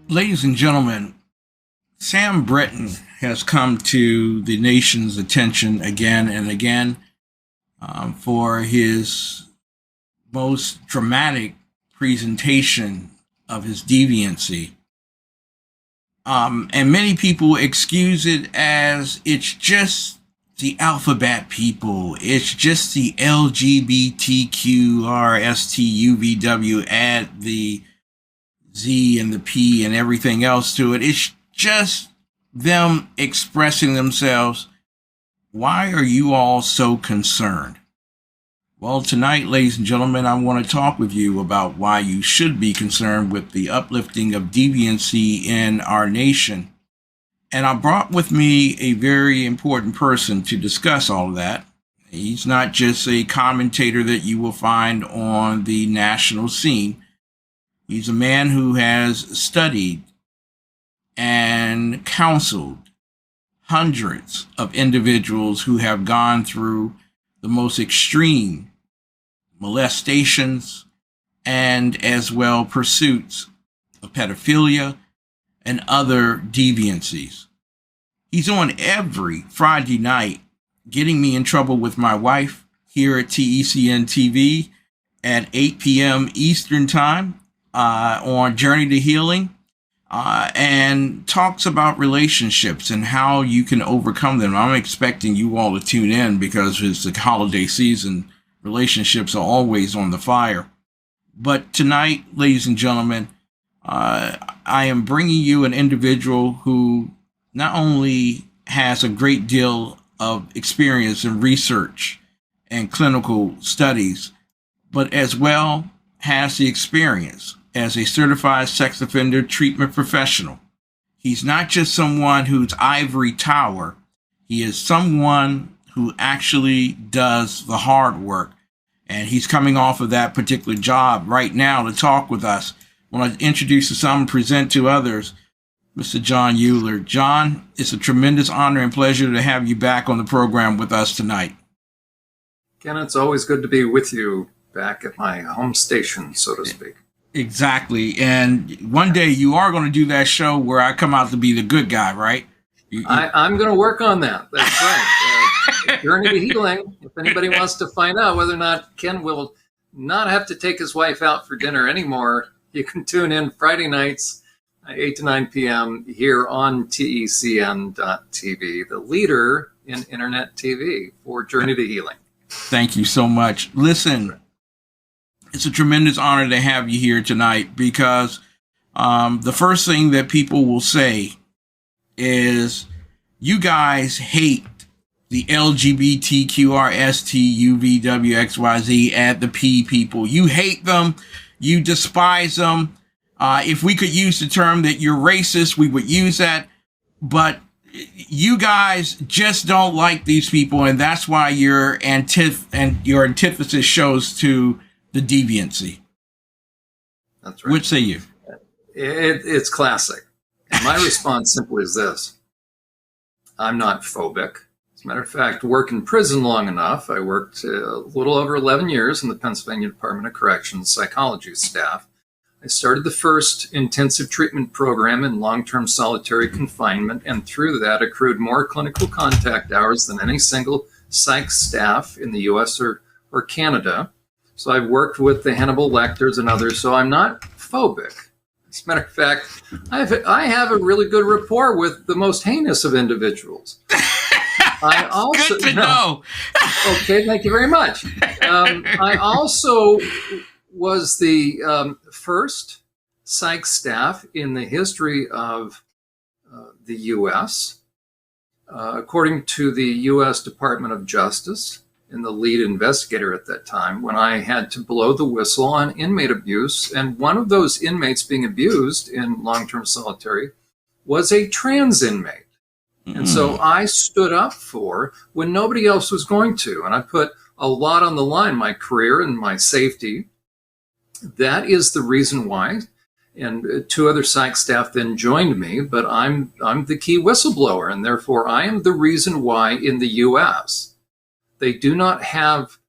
Ladies and gentlemen, Sam Brinton has come to the nation's attention again and again for his most dramatic presentation of his deviancy. And many people excuse it as it's just the alphabet people. It's just the LGBTQRSTUVW, add the Z and the P and everything else to it. It's just them expressing themselves. Why are you all so concerned? Well, tonight, ladies and gentlemen, I want to talk with you about why you should be concerned with the uplifting of deviancy in our nation. And I brought with me a very important person to discuss all of that. He's not just a commentator that you will find on the national scene. He's a man who has studied and counseled hundreds of individuals who have gone through the most extreme molestations and as well pursuits of pedophilia and other deviancies. He's on every Friday night getting me in trouble with my wife here at TECN TV at 8 p.m. Eastern Time on Journey to Healing, and talks about relationships and how you can overcome them. I'm expecting you all to tune in because it's the holiday season. Relationships are always on the fire. But tonight, ladies and gentlemen, I am bringing you an individual who not only has a great deal of experience in research and clinical studies, but as well has the experience as a certified sex offender treatment professional. He's not just someone who's ivory tower. He is someone who actually does the hard work. And he's coming off of that particular job right now to talk with us. I want to introduce to some and present to others, Mr. Jon Uhler. Jon, it's a tremendous honor and pleasure to have you back on the program with us tonight. Ken, it's always good to be with you back at my home station, so to speak. Exactly. And one day you are going to do that show where I come out to be the good guy, right? I'm going to work on that. That's right. Journey to Healing. If anybody wants to find out whether or not Ken will not have to take his wife out for dinner anymore, you can tune in Friday nights, 8 to 9 p.m. here on TECN.TV, the leader in Internet TV for Journey to Healing. Thank you so much. Listen, it's a tremendous honor to have you here tonight because the first thing that people will say is you guys hate the LGBTQRSTUVWXYZ add the P people. You hate them. You despise them. If we could use the term that you're racist, we would use that. But you guys just don't like these people, and that's why your antithesis shows to the deviancy. That's right. What say you? It's classic. And my response simply is this. I'm not phobic. As a matter of fact, work in prison long enough. I worked a little over 11 years in the Pennsylvania Department of Corrections psychology staff. I started the first intensive treatment program in long-term solitary confinement, and through that accrued more clinical contact hours than any single psych staff in the U.S. or Canada. So I've worked with the Hannibal Lecters and others, so I'm not phobic. As a matter of fact, I have a really good rapport with the most heinous of individuals. I also, good to know. Okay, thank you very much. I also was the first psych staff in the history of the U.S. According to the U.S. Department of Justice, and the lead investigator at that time, when I had to blow the whistle on inmate abuse. And one of those inmates being abused in long-term solitary was a trans inmate. And so I stood up for when nobody else was going to. And I put a lot on the line, my career and my safety. That is the reason why. And two other psych staff then joined me, but I'm the key whistleblower. And therefore, I am the reason why in the U.S., they do not have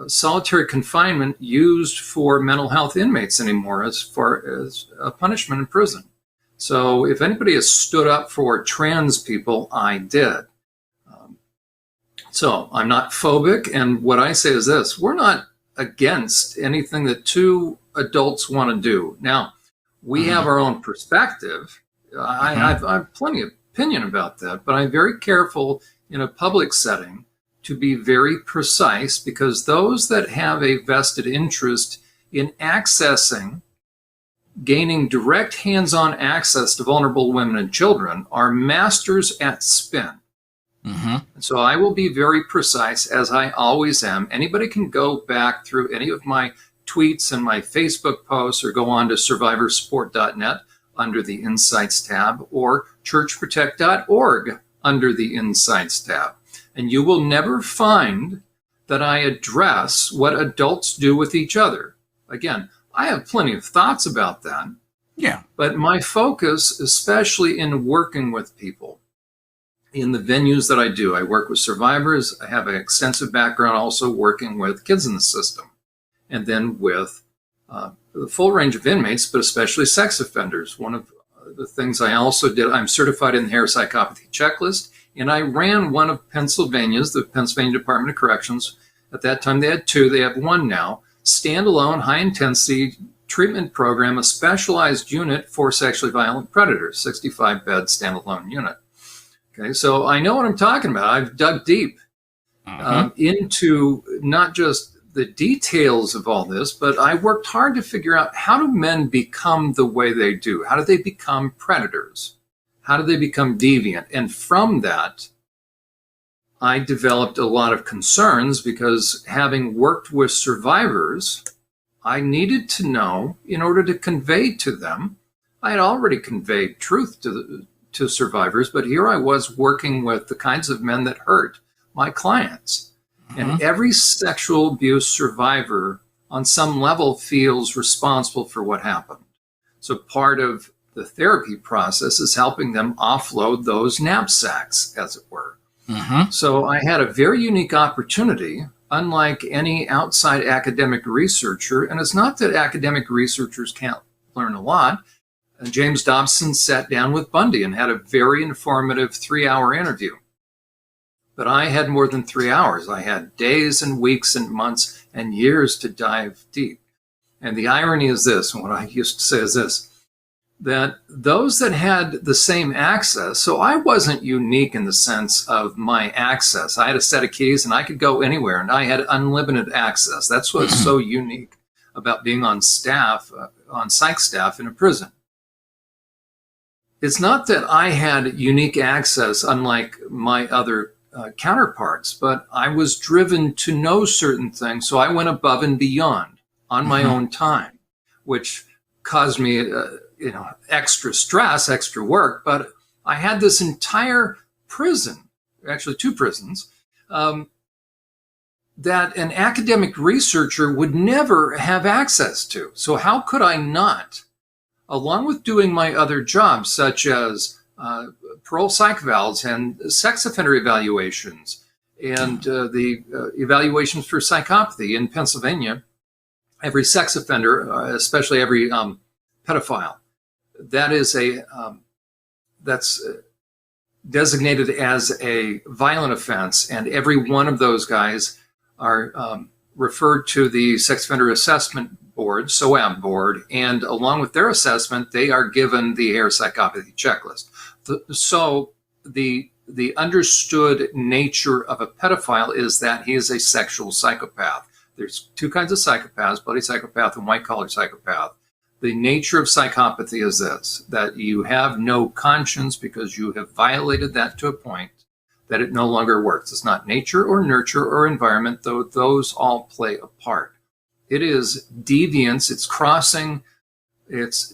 solitary confinement used for mental health inmates anymore as far as a punishment in prison. So if anybody has stood up for trans people, I did. So I'm not phobic. And what I say is this: we're not against anything that two adults want to do. Now, we have our own perspective. I have plenty of opinion about that, but I'm very careful in a public setting to be very precise, because those that have a vested interest in gaining direct hands-on access to vulnerable women and children are masters at spin. And so I will be very precise, as I always am. Anybody can go back through any of my tweets and my Facebook posts, or go on to SurvivorSupport.net under the Insights tab, or churchprotect.org under the Insights tab. And you will never find that I address what adults do with each other. Again, I have plenty of thoughts about that. Yeah. But my focus, especially in working with people in the venues that I do, I work with survivors. I have an extensive background also working with kids in the system, and then with the full range of inmates, but especially sex offenders. One of the things I also did, I'm certified in the hair psychopathy checklist, and I ran one of Pennsylvania's, the Pennsylvania Department of Corrections. At that time, they had two, they have one now, standalone, high-intensity treatment program, a specialized unit for sexually violent predators, 65-bed standalone unit. Okay, so I know what I'm talking about. I've dug deep into not just the details of all this, but I worked hard to figure out, how do men become the way they do? How do they become predators? How do they become deviant? And from that, I developed a lot of concerns, because having worked with survivors, I needed to know, in order to convey to them, I had already conveyed truth to survivors, but here I was working with the kinds of men that hurt my clients. And every sexual abuse survivor on some level feels responsible for what happened. So part of the therapy process is helping them offload those knapsacks, as it were. So I had a very unique opportunity, unlike any outside academic researcher. And it's not that academic researchers can't learn a lot. James Dobson sat down with Bundy and had a very informative 3-hour interview. But I had more than 3 hours. I had days and weeks and months and years to dive deep. And the irony is this, and what I used to say is this, that those that had the same access, so I wasn't unique in the sense of my access. I had a set of keys and I could go anywhere, and I had unlimited access. That's what's so unique about being on staff, on psych staff in a prison. It's not that I had unique access unlike my other counterparts, but I was driven to know certain things. So I went above and beyond on my own time, which caused me, extra stress, extra work. But I had this entire prison, actually 2 prisons, that an academic researcher would never have access to. So how could I not, along with doing my other jobs, such as parole psych evals and sex offender evaluations and the evaluations for psychopathy in Pennsylvania, every sex offender, especially every pedophile, that is that's designated as a violent offense, and every one of those guys are referred to the Sex Offender Assessment Board, SOAB board, and along with their assessment, they are given the hair psychopathy checklist. So the understood nature of a pedophile is that he is a sexual psychopath. There's 2 kinds of psychopaths, bloody psychopath and white-collar psychopath. The nature of psychopathy is this, that you have no conscience because you have violated that to a point that it no longer works. It's not nature or nurture or environment, though those all play a part. It is deviance. It's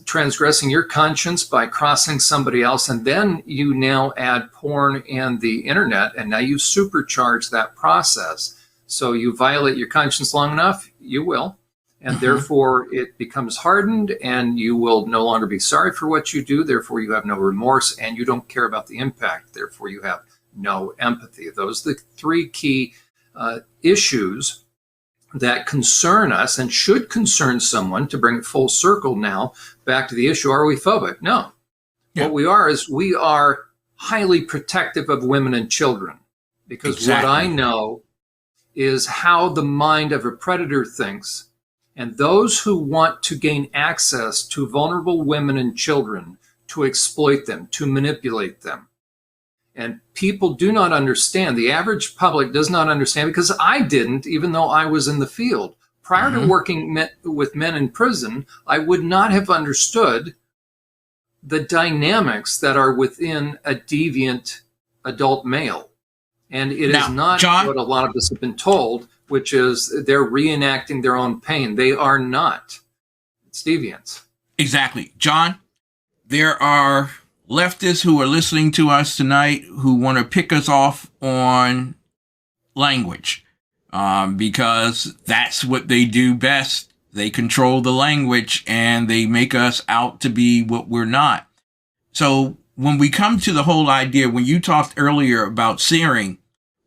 transgressing your conscience by crossing somebody else. And then you now add porn and the internet, and now you supercharge that process. So you violate your conscience long enough, you will. And therefore it becomes hardened, and you will no longer be sorry for what you do. Therefore you have no remorse, and you don't care about the impact. Therefore you have no empathy. Those are the 3 key issues that concern us and should concern someone. To bring it full circle now back to the issue, are we phobic? No. Yeah. What we are is we are highly protective of women and children, because Exactly. what I know is how the mind of a predator thinks, and those who want to gain access to vulnerable women and children, to exploit them, to manipulate them. And people do not understand. The average public does not understand, because I didn't, even though I was in the field. Prior to working with men in prison, I would not have understood the dynamics that are within a deviant adult male. And it is not Jon, what a lot of us have been told, which is they're reenacting their own pain. They are not. It's deviance. Exactly. Jon, there are leftists who are listening to us tonight who want to pick us off on language, because that's what they do best. They control the language and they make us out to be what we're not. So when we come to the whole idea, when you talked earlier about searing,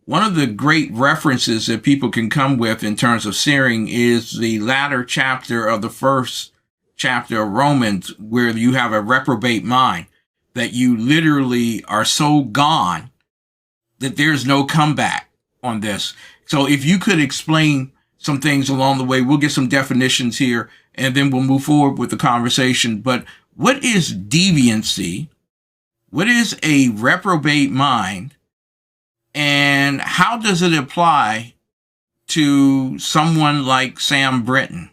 one of the great references that people can come with in terms of searing is the latter chapter of the first chapter of Romans, where you have a reprobate mind, that you literally are so gone that there's no comeback on this. So if you could explain some things along the way, we'll get some definitions here and then we'll move forward with the conversation. But what is deviancy? What is a reprobate mind? And how does it apply to someone like Sam Brinton?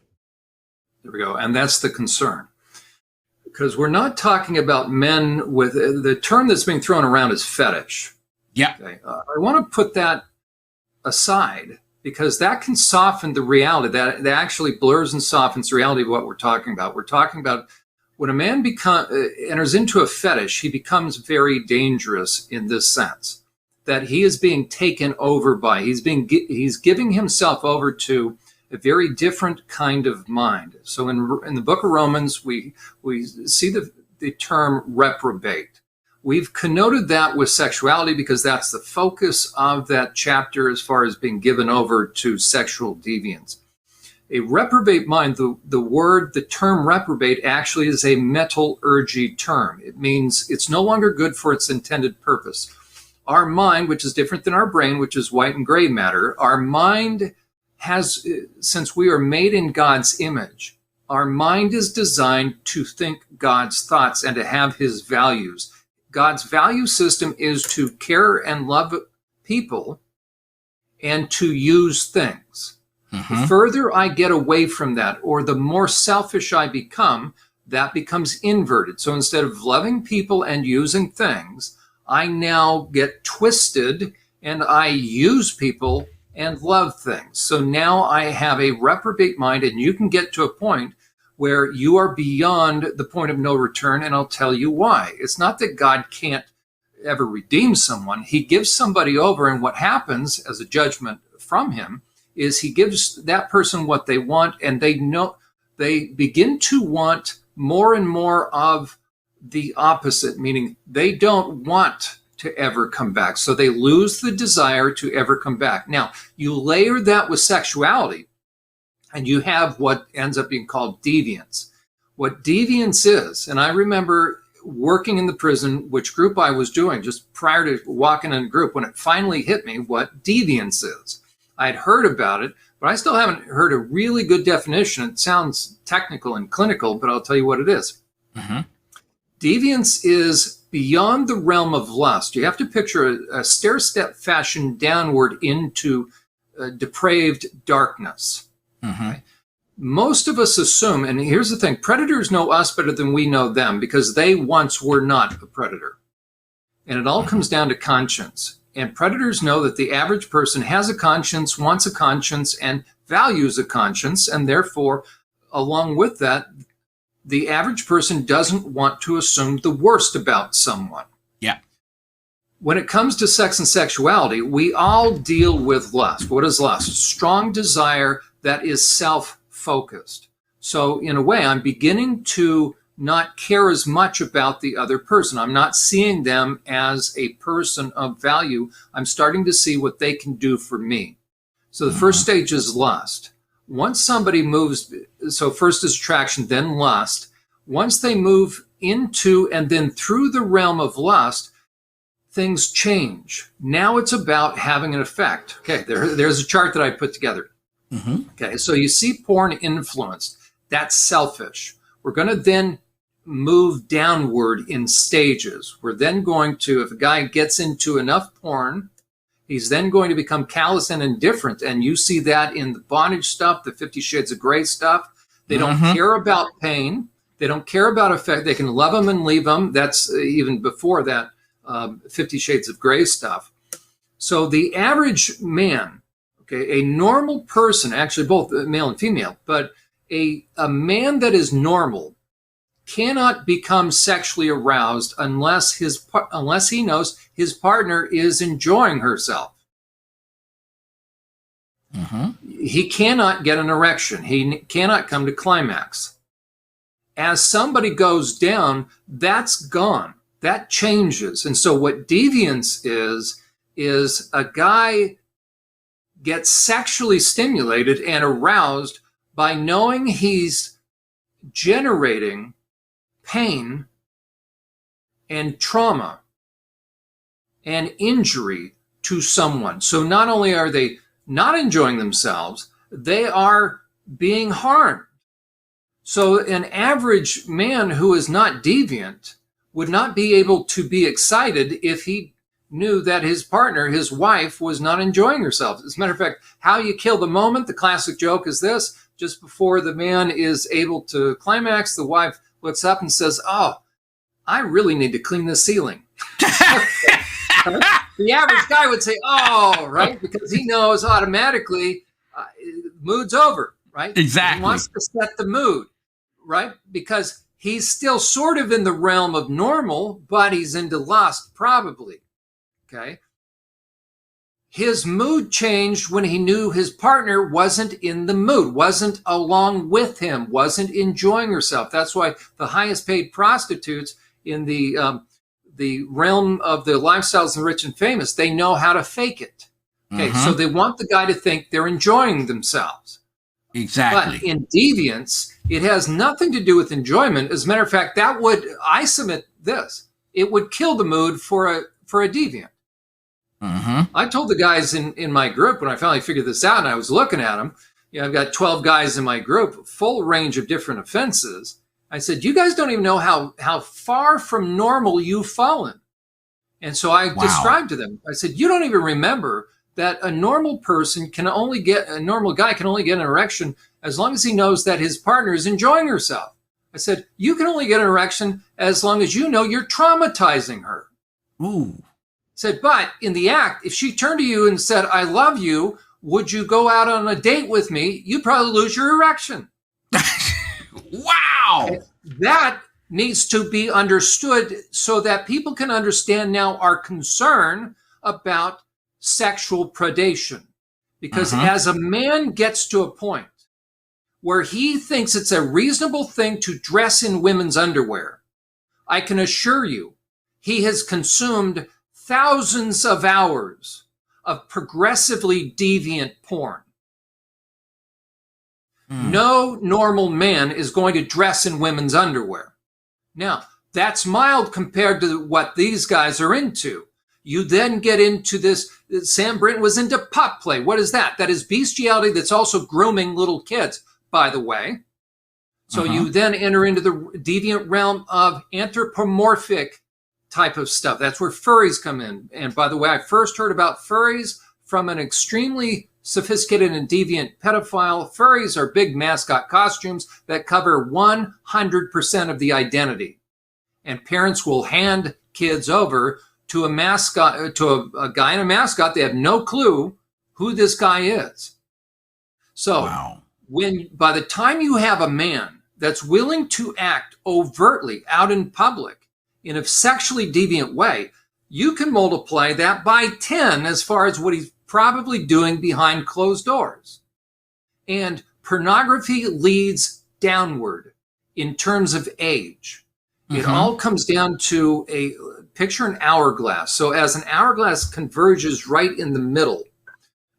There we go. And that's the concern. Because we're not talking about men with the term that's being thrown around is fetish. Yeah. Okay. I want to put that aside, because that can soften the reality. That actually blurs and softens the reality of what we're talking about. We're talking about when a man enters into a fetish, he becomes very dangerous in this sense, that he is being taken over by, he's giving himself over to a very different kind of mind. So in the book of Romans, we see the term reprobate. We've connoted that with sexuality because that's the focus of that chapter as far as being given over to sexual deviance. A reprobate mind, the term reprobate actually is a metallurgy term. It means it's no longer good for its intended purpose. Our mind, which is different than our brain, which is white and gray matter, our mind has, since we are made in God's image, our mind is designed to think God's thoughts and to have his values. God's value system is to care and love people and to use things. The further I get away from that, or the more selfish I become, that becomes inverted. So instead of loving people and using things, I now get twisted and I use people and love things. So now I have a reprobate mind, and you can get to a point where you are beyond the point of no return, and I'll tell you why. It's not that God can't ever redeem someone. He gives somebody over, and what happens as a judgment from him is he gives that person what they want, and they begin to want more and more of the opposite, meaning they don't want to ever come back. So they lose the desire to ever come back. Now, you layer that with sexuality, and you have what ends up being called deviance. What deviance is, and I remember working in the prison, which group I was doing just prior to walking in a group, when it finally hit me what deviance is. I'd heard about it, but I still haven't heard a really good definition. It sounds technical and clinical, but I'll tell you what it is. Deviance is beyond the realm of lust. You have to picture a stair-step fashion downward into depraved darkness. Okay? Most of us assume, and here's the thing, predators know us better than we know them, because they once were not a predator. And it all comes down to conscience. And predators know that the average person has a conscience, wants a conscience, and values a conscience. And therefore, along with that, the average person doesn't want to assume the worst about someone. Yeah. When it comes to sex and sexuality, we all deal with lust. What is lust? Strong desire that is self-focused. So in a way, I'm beginning to not care as much about the other person. I'm not seeing them as a person of value. I'm starting to see what they can do for me. So the first stage is lust. Once somebody moves, so first is attraction, then lust. Once they move into and then through the realm of lust, things change. Now it's about having an effect. Okay, there's a chart that I put together. Mm-hmm. Okay, so you see porn influenced. That's selfish. We're going to then move downward in stages. We're then going to, if a guy gets into enough porn, he's then going to become callous and indifferent. And you see that in the bondage stuff, the 50 Shades of Grey stuff. They don't care about pain. They don't care about effect. They can love them and leave them. That's even before that 50 Shades of Grey stuff. So the average man, okay, a normal person, actually both male and female, but a man that is normal cannot become sexually aroused unless he knows his partner is enjoying herself. He cannot get an erection. He cannot come to climax. As somebody goes down, that's gone. That changes. And so what deviance is a guy gets sexually stimulated and aroused by knowing he's generating pain and trauma and injury to someone. So not only are they not enjoying themselves, they are being harmed. So an average man who is not deviant would not be able to be excited if he knew that his partner, his wife, was not enjoying herself. As a matter of fact, how you kill the moment, the classic joke is this: just before the man is able to climax, the wife looks up and says, "Oh, I really need to clean the ceiling." The average guy would say, "Oh," right? Because he knows automatically mood's over, right? Exactly. He wants to set the mood, right? Because he's still sort of in the realm of normal, but he's into lust, probably. Okay. His mood changed when he knew his partner wasn't in the mood, wasn't along with him, wasn't enjoying herself. That's why the highest paid prostitutes in the realm of the lifestyles of the rich and famous, they know how to fake it. Okay, so they want the guy to think they're enjoying themselves. Exactly. But in deviance, it has nothing to do with enjoyment. As a matter of fact, I submit this, it would kill the mood for a deviant. I told the guys in my group when I finally figured this out and I was looking at them, I've got 12 guys in my group, full range of different offenses. I said, you guys don't even know how far from normal you've fallen. And so I described to them, I said, you don't even remember that a normal guy can only get an erection as long as he knows that his partner is enjoying herself. I said, you can only get an erection as long as you know you're traumatizing her. Ooh. I said, but in the act, if she turned to you and said, I love you, would you go out on a date with me? You'd probably lose your erection. Wow. Okay. That needs to be understood so that people can understand now our concern about sexual predation. Because as a man gets to a point where he thinks it's a reasonable thing to dress in women's underwear, I can assure you he has consumed thousands of hours of progressively deviant porn. No normal man is going to dress in women's underwear. Now, that's mild compared to what these guys are into. You then get into this. Sam Brinton was into pup play. What is that? That is bestiality that's also grooming little kids, by the way. So you then enter into the deviant realm of anthropomorphic type of stuff. That's where furries come in. And by the way, I first heard about furries from an extremely sophisticated and deviant pedophile. Furries are big mascot costumes that cover 100% of the identity. And parents will hand kids over to a mascot, to a guy in a mascot. They have no clue who this guy is. So by the time you have a man that's willing to act overtly out in public in a sexually deviant way, you can multiply that by 10 as far as what he's probably doing behind closed doors. And pornography leads downward in terms of age. It all comes down to picture an hourglass. So as an hourglass converges right in the middle,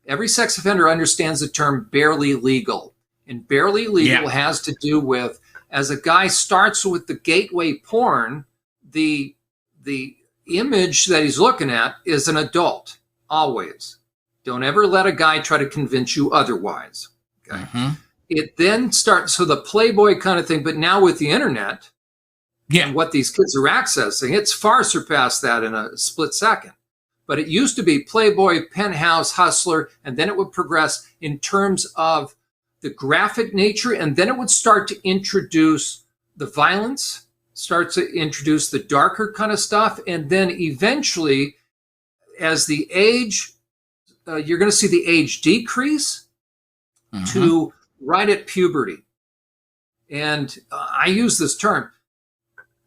every sex offender understands the term barely legal. And barely legal has to do with as a guy starts with the gateway porn, the image that he's looking at is an adult, always. Don't ever let a guy try to convince you otherwise. Okay. Mm-hmm. It then starts, so the Playboy kind of thing, but now with the internet and what these kids are accessing, it's far surpassed that in a split second. But it used to be Playboy, Penthouse, Hustler, and then it would progress in terms of the graphic nature, and then it would start to introduce the violence, start to introduce the darker kind of stuff, and then eventually, as the age, you're going to see the age decrease to right at puberty. And I use this term,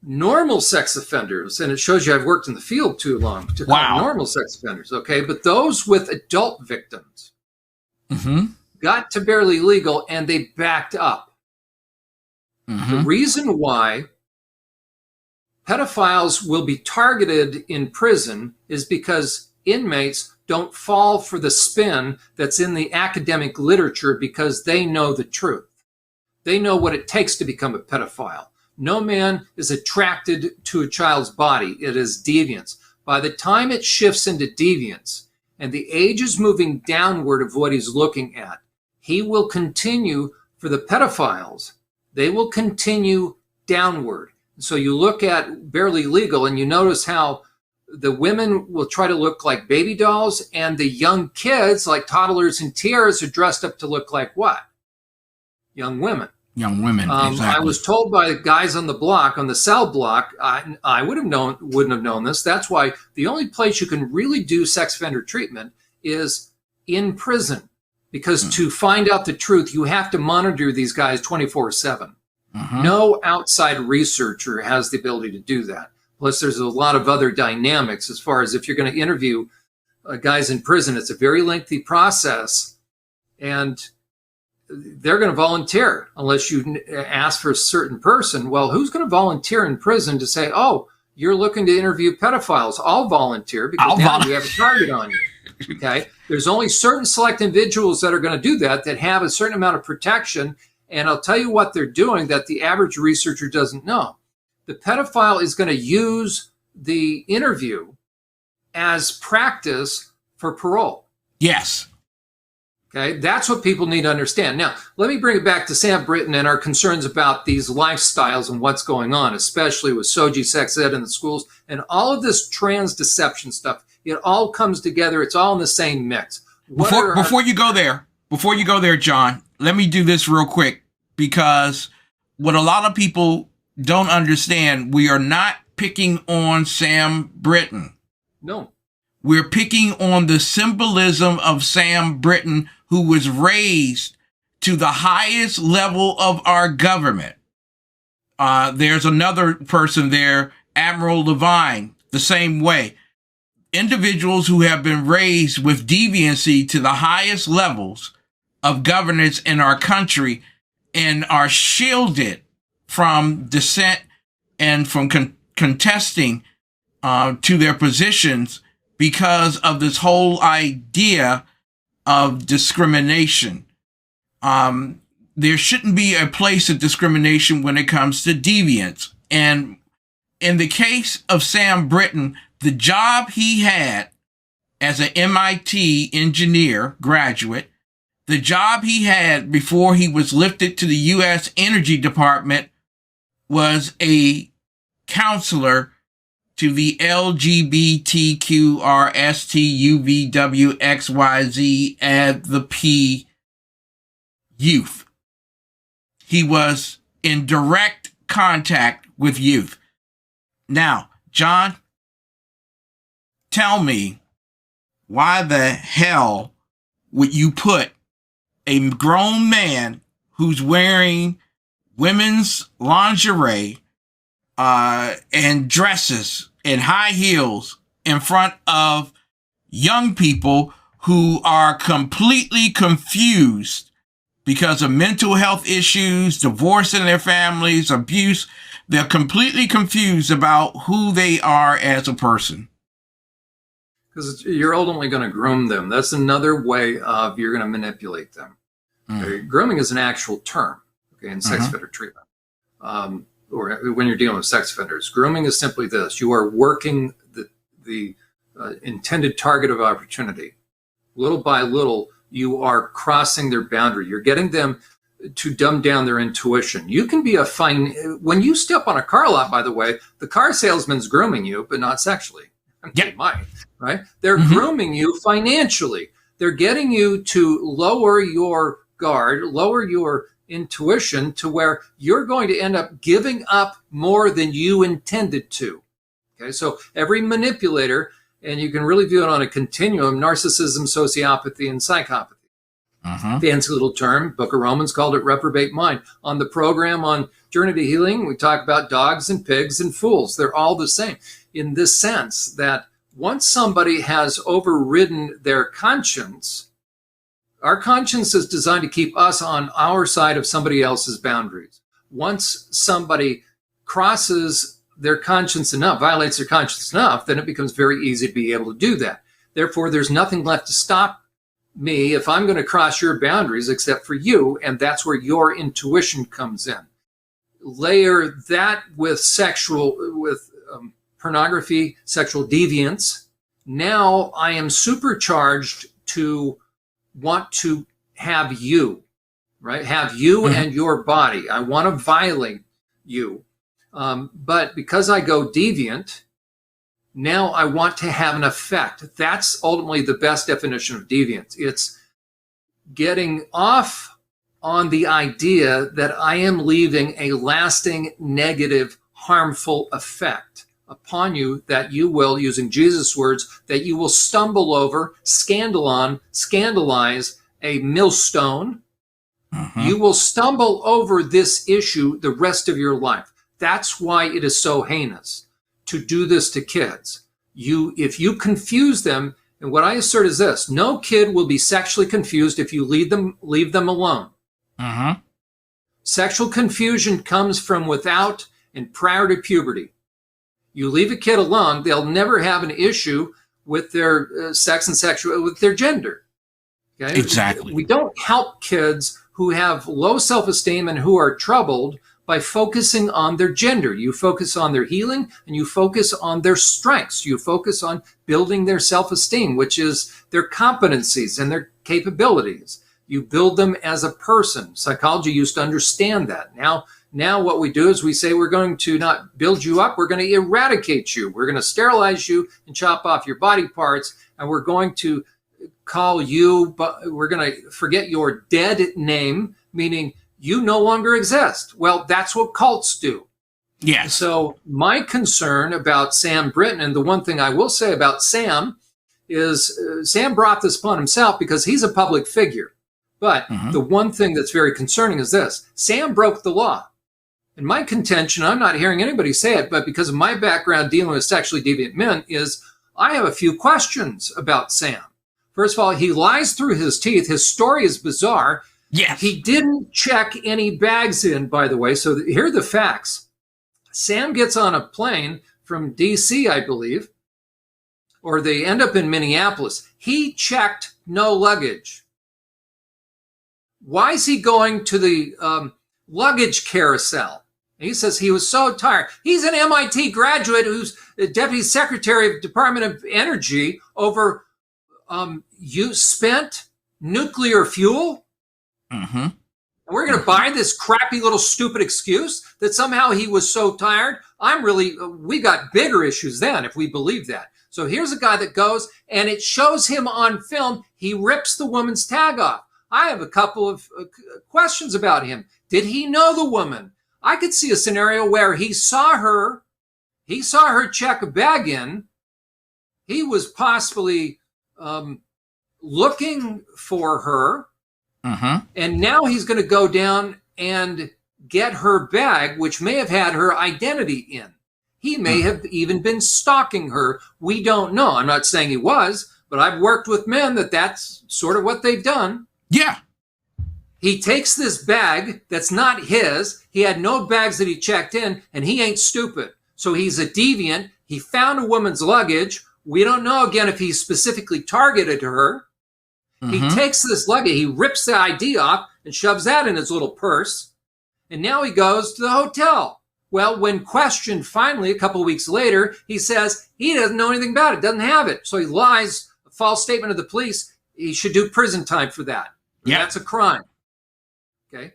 normal sex offenders, and it shows you I've worked in the field too long to call them normal sex offenders, okay? But those with adult victims got to barely legal and they backed up. The reason why pedophiles will be targeted in prison is because inmates don't fall for the spin that's in the academic literature because they know the truth. They know what it takes to become a pedophile. No man is attracted to a child's body. It is deviance. By the time it shifts into deviance and the age is moving downward of what he's looking at, he will continue, for the pedophiles, they will continue downward. So you look at barely legal and you notice how the women will try to look like baby dolls and the young kids, like toddlers and tiaras, are dressed up to look like what? Young women. Young women, exactly. I was told by the guys on the block, on the cell block, I wouldn't have known this. That's why the only place you can really do sex offender treatment is in prison, because to find out the truth, you have to monitor these guys 24/7. No outside researcher has the ability to do that. Plus, there's a lot of other dynamics as far as if you're going to interview guys in prison, it's a very lengthy process, and they're going to volunteer unless you ask for a certain person. Well, who's going to volunteer in prison to say, oh, you're looking to interview pedophiles? I'll volunteer because now you have a target on you. Okay. There's only certain select individuals that are going to do that have a certain amount of protection. And I'll tell you what they're doing that the average researcher doesn't know. The pedophile is going to use the interview as practice for parole. Yes. Okay, that's what people need to understand. Now, let me bring it back to Sam Brinton and our concerns about these lifestyles and what's going on, especially with SOGI sex ed in the schools and all of this trans deception stuff. It all comes together. It's all in the same mix. Before you go there, Jon, let me do this real quick, because what a lot of people don't understand, we are not picking on Sam Brinton. No. We're picking on the symbolism of Sam Brinton, who was raised to the highest level of our government. There's another person there, Admiral Levine, the same way. Individuals who have been raised with deviancy to the highest levels of governance in our country and are shielded from dissent and from contesting to their positions because of this whole idea of discrimination. There shouldn't be a place of discrimination when it comes to deviance. And in the case of Sam Brinton, the job he had as an MIT engineer graduate, the job he had before he was lifted to the U.S. Energy Department was a counselor to the LGBTQRSTUVWXYZ and the P youth. He was in direct contact with youth. Now, Jon, tell me, why the hell would you put a grown man who's wearing women's lingerie and dresses and high heels in front of young people who are completely confused because of mental health issues, divorce in their families, abuse? They're completely confused about who they are as a person. Because you're ultimately going to groom them. That's another way of you're going to manipulate them. Okay? Grooming is an actual term, okay, in sex offender treatment. or when you're dealing with sex offenders. Grooming is simply this: you are working the intended target of opportunity. Little by little, you are crossing their boundary. You're getting them to dumb down their intuition. You can be when you step on a car lot, by the way, the car salesman's grooming you, but not sexually. They might, right? They're grooming you financially. They're getting you to lower your guard, lower your intuition to where you're going to end up giving up more than you intended to. Okay, so every manipulator, and you can really view it on a continuum: narcissism, sociopathy, and psychopathy. Fancy little term. Book of Romans called it reprobate mind. On the program on Journey to Healing, we talk about dogs and pigs and fools. They're all the same in this sense that once somebody has overridden their conscience, our conscience is designed to keep us on our side of somebody else's boundaries. Once somebody crosses their conscience enough, violates their conscience enough, then it becomes very easy to be able to do that. Therefore, there's nothing left to stop me if I'm going to cross your boundaries except for you, and that's where your intuition comes in. Layer that with pornography, sexual deviance. Now I am supercharged to want to have you, right? Have you and your body. I want to violate you. But because I go deviant, now I want to have an effect. That's ultimately the best definition of deviance. It's getting off on the idea that I am leaving a lasting, negative, harmful effect upon you that you will, using Jesus' words, that you will stumble over, scandalize a millstone. You will stumble over this issue the rest of your life. That's why it is so heinous to do this to kids. If you confuse them, and what I assert is this: no kid will be sexually confused if you leave them alone. Sexual confusion comes from without and prior to puberty. You leave a kid alone, they'll never have an issue with their sex and with their gender. Okay? Exactly. We don't help kids who have low self-esteem and who are troubled by focusing on their gender. You focus on their healing, and you focus on their strengths. You focus on building their self-esteem, which is their competencies and their capabilities. You build them as a person. Psychology used to understand that. Now what we do is we say we're going to not build you up, we're going to eradicate you. We're going to sterilize you and chop off your body parts, and we're going to call you, but we're going to forget your dead name, meaning you no longer exist. Well, that's what cults do. Yes. So my concern about Sam Brinton, and the one thing I will say about Sam is Sam brought this upon himself because he's a public figure. But the one thing that's very concerning is this: Sam broke the law. And my contention, I'm not hearing anybody say it, but because of my background dealing with sexually deviant men, is I have a few questions about Sam. First of all, he lies through his teeth. His story is bizarre. Yes. He didn't check any bags in, by the way. So here are the facts. Sam gets on a plane from D.C., I believe, or they end up in Minneapolis. He checked no luggage. Why is he going to the luggage carousel? He says he was so tired. He's an MIT graduate who's the deputy secretary of Department of Energy over spent nuclear fuel. And we're going to buy this crappy little stupid excuse that somehow he was so tired. We got bigger issues then if we believe that. So here's a guy that goes, and it shows him on film. He rips the woman's tag off. I have a couple of questions about him. Did he know the woman? I could see a scenario where he saw her check a bag in. He was possibly looking for her. And now he's going to go down and get her bag, which may have had her identity in. He may have even been stalking her. We don't know. I'm not saying he was, but I've worked with men that's sort of what they've done. Yeah. He takes this bag that's not his. He had no bags that he checked in, and he ain't stupid. So he's a deviant. He found a woman's luggage. We don't know, again, if he specifically targeted her. He takes this luggage. He rips the ID off and shoves that in his little purse. And now he goes to the hotel. Well, when questioned finally a couple of weeks later, he says he doesn't know anything about it, doesn't have it. So he lies, a false statement of the police. He should do prison time for that. Yeah. That's a crime. Okay.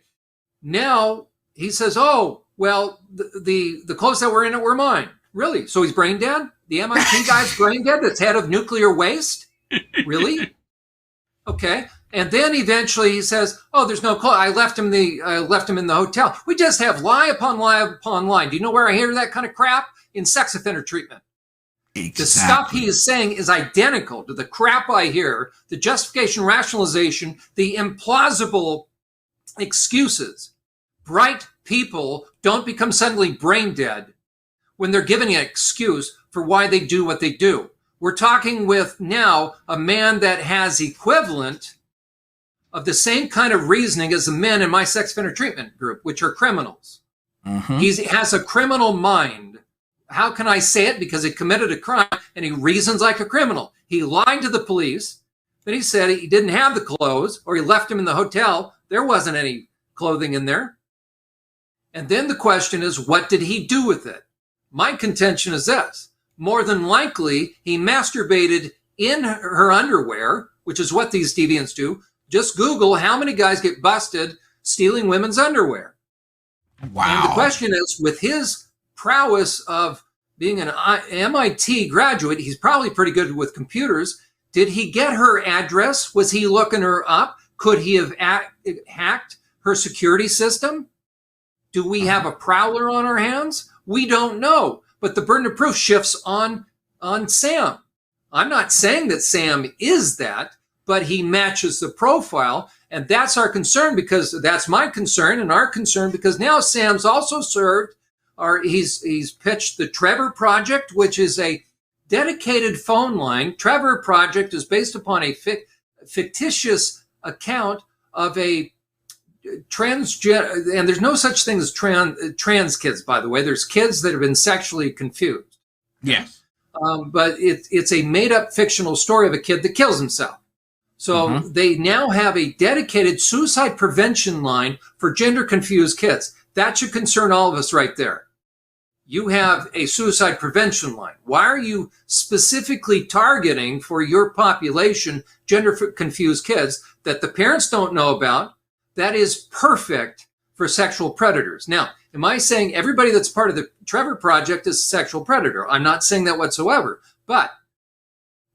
Now he says, oh, well, the clothes that were in it were mine. Really? So he's brain dead? The MIT guy's brain dead that's head of nuclear waste? Really? Okay. And then eventually he says, oh, there's no clothes. I left him in the hotel. We just have lie upon lie upon lie. Do you know where I hear that kind of crap? In sex offender treatment. Exactly. The stuff he is saying is identical to the crap I hear, the justification, rationalization, the implausible excuses. Bright people don't become suddenly brain dead when they're given an excuse for why they do what they do. We're talking with now a man that has equivalent of the same kind of reasoning as the men in my sex offender treatment group, which are criminals. Mm-hmm. He has a criminal mind. How can I say it? Because he committed a crime and he reasons like a criminal. He lied to the police. Then he said he didn't have the clothes, or he left him in the hotel. There wasn't any clothing in there. And then the question is, what did he do with it? My contention is this. More than likely, he masturbated in her underwear, which is what these deviants do. Just Google how many guys get busted stealing women's underwear. Wow. And the question is, with his prowess of being an MIT graduate, he's probably pretty good with computers. Did he get her address? Was he looking her up? Could he have hacked her security system? Do we have a prowler on our hands? We don't know. But the burden of proof shifts on Sam. I'm not saying that Sam is that, but he matches the profile. And that's our concern, because that's my concern and our concern, because now Sam's also served, or he's pitched the Trevor Project, which is a dedicated phone line. Trevor Project is based upon a fictitious account of a transgender, and there's no such thing as trans kids, by the way. There's kids that have been sexually confused. Yes. But it's a made-up fictional story of a kid that kills himself. So they now have a dedicated suicide prevention line for gender-confused kids. That should concern all of us right there. You have a suicide prevention line. Why are you specifically targeting for your population gender-confused kids that the parents don't know about? That is perfect for sexual predators. Now, am I saying everybody that's part of the Trevor Project is a sexual predator? I'm not saying that whatsoever. But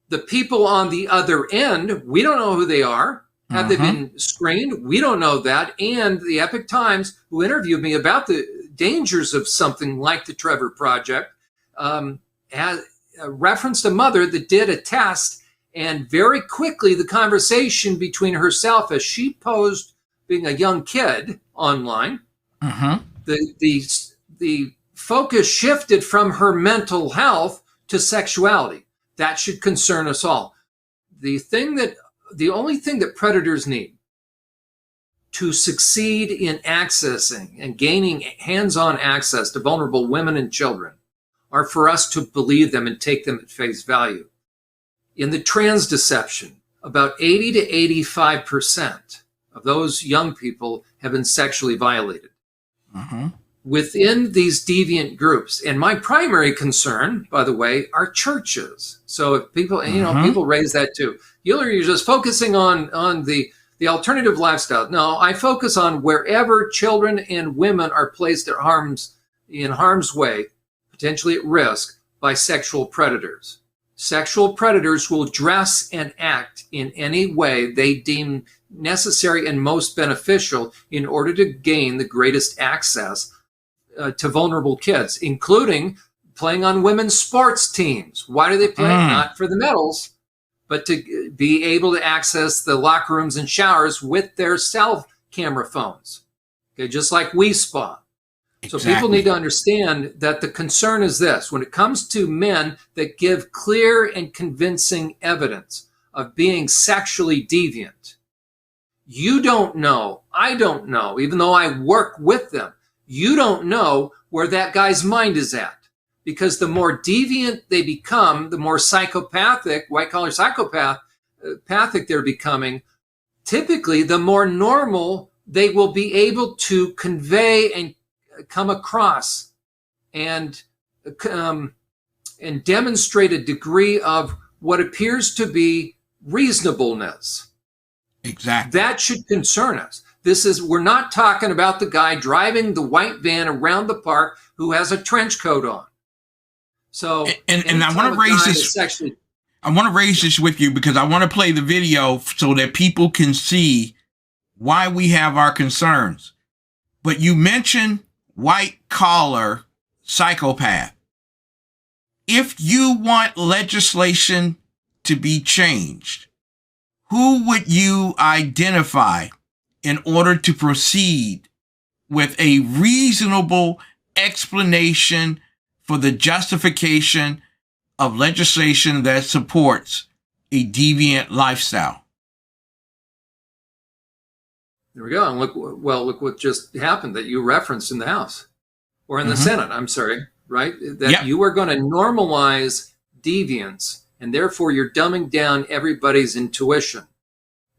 the people on the other end, we don't know who they are. Have they been screened? We don't know that. And the Epic Times, who interviewed me about the dangers of something like the Trevor Project, has referenced a mother that did a test, and very quickly the conversation between herself as she posed being a young kid online, the focus shifted from her mental health to sexuality. That should concern us all. The only thing that predators need to succeed in accessing and gaining hands-on access to vulnerable women and children are for us to believe them and take them at face value. In the trans deception, about 80 to 85% of those young people have been sexually violated. Within these deviant groups. And my primary concern, by the way, are churches. So if people, people raise that too. You're just focusing on the alternative lifestyle. No, I focus on wherever children and women are placed in harm's way, potentially at risk, by sexual predators. Sexual predators will dress and act in any way they deem necessary and most beneficial in order to gain the greatest access to vulnerable kids, including playing on women's sports teams. Why do they play? Not for the medals, but to be able to access the locker rooms and showers with their cell camera phones. Okay, just like we spot. So people need to understand that the concern is this. When it comes to men that give clear and convincing evidence of being sexually deviant, you don't know, I don't know, even though I work with them, you don't know where that guy's mind is at. Because the more deviant they become, the more psychopathic, white-collar psychopathic they're becoming, typically the more normal they will be able to convey and come across and demonstrate a degree of what appears to be reasonableness. Exactly. That should concern us. We're not talking about the guy driving the white van around the park who has a trench coat on. So, and I want to raise this. I want to raise this with you because I want to play the video so that people can see why we have our concerns. But you mentioned white collar psychopath. If you want legislation to be changed, who would you identify in order to proceed with a reasonable explanation for the justification of legislation that supports a deviant lifestyle? There we go. And look what just happened that you referenced in the House or in the Senate. I'm sorry, right? That you are going to normalize deviance, and therefore you're dumbing down everybody's intuition.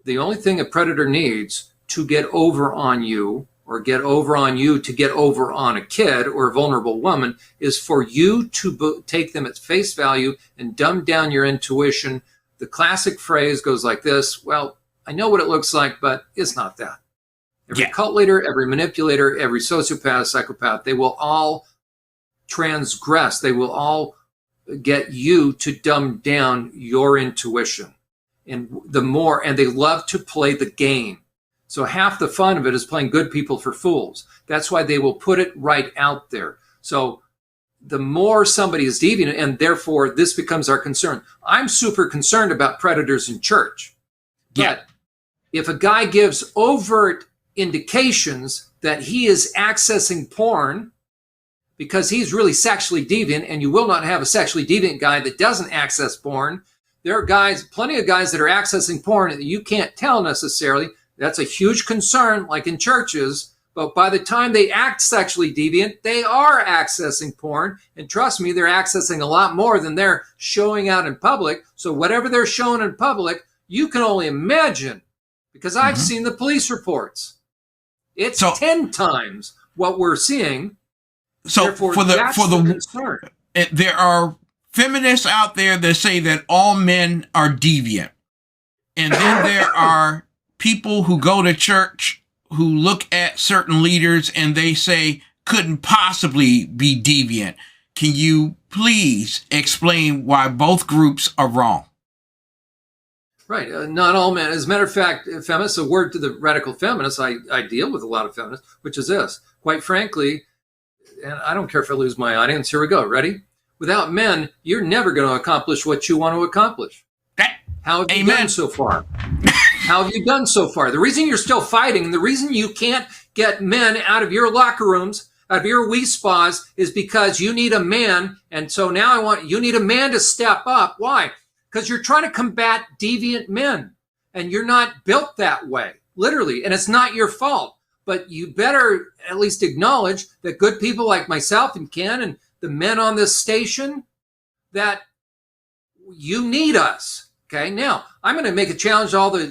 The only thing a predator needs to get over on you, or get over on you to get over on a kid or a vulnerable woman, is for you to take them at face value and dumb down your intuition. The classic phrase goes like this: well, I know what it looks like, but it's not that. Every cult leader, every manipulator, every sociopath, psychopath, they will all transgress. They will all get you to dumb down your intuition. And they love to play the game. So half the fun of it is playing good people for fools. That's why they will put it right out there. So the more somebody is deviant, and therefore this becomes our concern. I'm super concerned about predators in church. But if a guy gives overt indications that he is accessing porn because he's really sexually deviant, and you will not have a sexually deviant guy that doesn't access porn. There are plenty of guys that are accessing porn that you can't tell necessarily. That's a huge concern, like in churches. But by the time they act sexually deviant, they are accessing porn. And trust me, they're accessing a lot more than they're showing out in public. So whatever they're showing in public, you can only imagine, because I've seen the police reports. It's 10 times what we're seeing. So therefore, for the concern. There are feminists out there that say that all men are deviant. And then there are people who go to church who look at certain leaders and they say couldn't possibly be deviant. Can you please explain why both groups are wrong? Right. Not all men. As a matter of fact, feminists, a word to the radical feminists, I deal with a lot of feminists, which is this. Quite frankly, and I don't care if I lose my audience. Here we go. Ready? Without men, you're never going to accomplish what you want to accomplish. How have you done so far? How have you done so far? The reason you're still fighting, the reason you can't get men out of your locker rooms, out of your wee spas, is because you need a man. And so now you need a man to step up. Why? Because you're trying to combat deviant men, and you're not built that way, literally. And it's not your fault. But you better at least acknowledge that good people like myself and Ken and the men on this station, that you need us. Okay, now I'm going to make a challenge to all the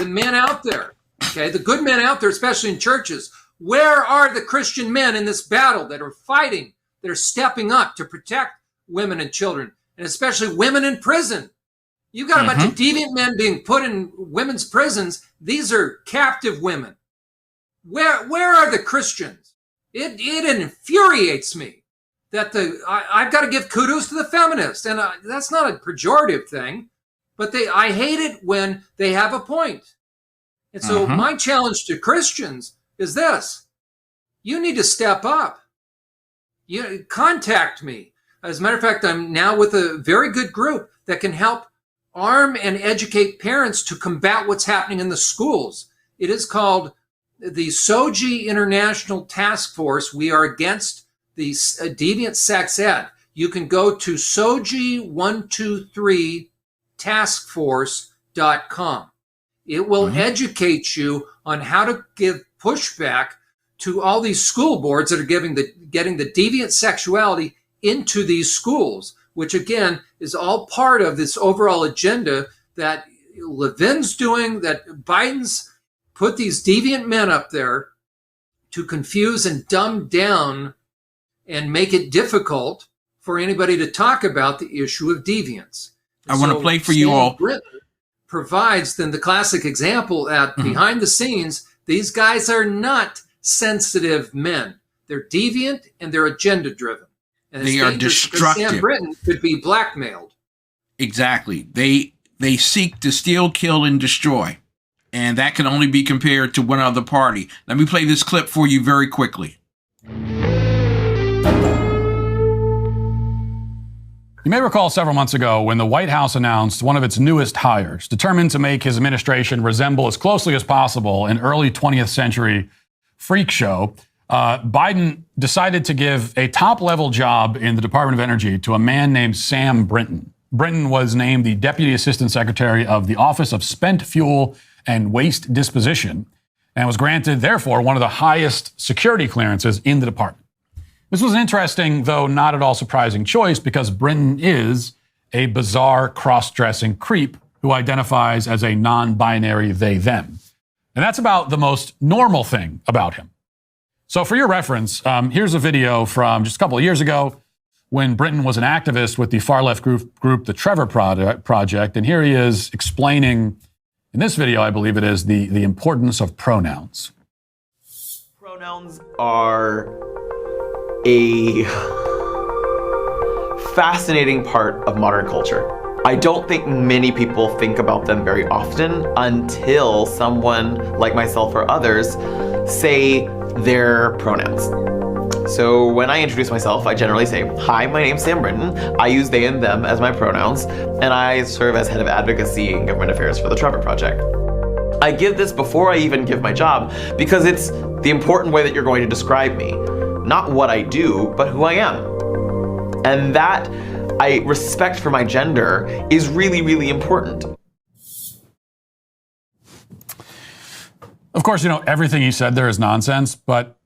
men out there. Okay, the good men out there, especially in churches. Where are the Christian men in this battle that are fighting, that are stepping up to protect women and children, and especially women in prison? You got a bunch of deviant men being put in women's prisons. These are captive women. Where are the Christians? It infuriates me that I've got to give kudos to the feminists, and that's not a pejorative thing, but I hate it when they have a point. And so my challenge to Christians is this: you need to step up. You contact me. As a matter of fact, I'm now with a very good group that can help arm and educate parents to combat what's happening in the schools. It is called the SOGI International Task Force. We are against the deviant sex ed. You can go to SOGI123taskforce.com. It will educate you on how to give pushback to all these school boards that are getting the deviant sexuality into these schools, which again is all part of this overall agenda that Levin's doing, that Biden's put these deviant men up there to confuse and dumb down and make it difficult for anybody to talk about the issue of deviance. I want to play for you all. Brinton provides then the classic example that behind the scenes, these guys are not sensitive men. They're deviant and they're agenda driven. And they are destructive. Sam Brinton could be blackmailed. Exactly. They seek to steal, kill, and destroy. And that can only be compared to one other party. Let me play this clip for you very quickly. You may recall several months ago when the White House announced one of its newest hires, determined to make his administration resemble as closely as possible an early 20th century freak show. Biden decided to give a top-level job in the Department of Energy to a man named Sam Brinton. Brinton was named the Deputy Assistant Secretary of the Office of Spent Fuel and Waste Disposition and was granted, therefore, one of the highest security clearances in the department. This was an interesting, though not at all surprising choice because Brinton is a bizarre cross-dressing creep who identifies as a non-binary they-them. And that's about the most normal thing about him. So for your reference, here's a video from just a couple of years ago when Brinton was an activist with the far-left group, the Trevor Project. And here he is explaining, in this video, I believe it is, the importance of pronouns. Pronouns are a fascinating part of modern culture. I don't think many people think about them very often until someone like myself or others say their pronouns. So when I introduce myself, I generally say, "Hi, my name's Sam Brinton. I use they and them as my pronouns, and I serve as head of advocacy and government affairs for the Trevor Project." I give this before I even give my job because it's the important way that you're going to describe me. Not what I do, but who I am. And that respect for my gender is really, really important. Of course, everything he said there is nonsense, but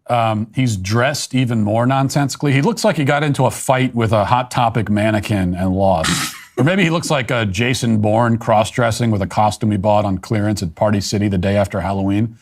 he's dressed even more nonsensically. He looks like he got into a fight with a Hot Topic mannequin and lost. Or maybe he looks like a Jason Bourne cross-dressing with a costume he bought on clearance at Party City the day after Halloween.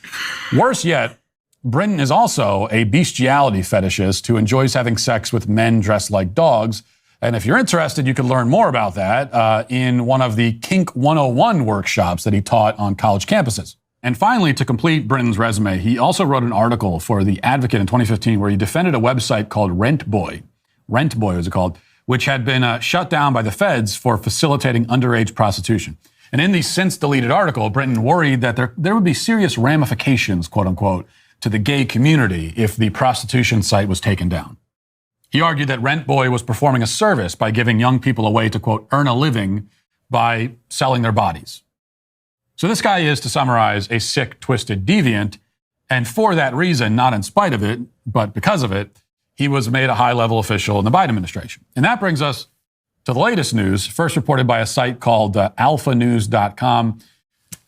Worse yet, Brinton is also a bestiality fetishist who enjoys having sex with men dressed like dogs. And if you're interested, you can learn more about that in one of the Kink 101 workshops that he taught on college campuses. And finally, to complete Brinton's resume, he also wrote an article for The Advocate in 2015 where he defended a website called Rent Boy was it called, which had been shut down by the feds for facilitating underage prostitution. And in the since-deleted article, Brinton worried that there would be serious ramifications, quote-unquote, to the gay community if the prostitution site was taken down. He argued that Rent Boy was performing a service by giving young people a way to, quote, earn a living by selling their bodies. So this guy is, to summarize, a sick, twisted deviant, and for that reason, not in spite of it, but because of it, he was made a high-level official in the Biden administration. And that brings us to the latest news, first reported by a site called alphanews.com.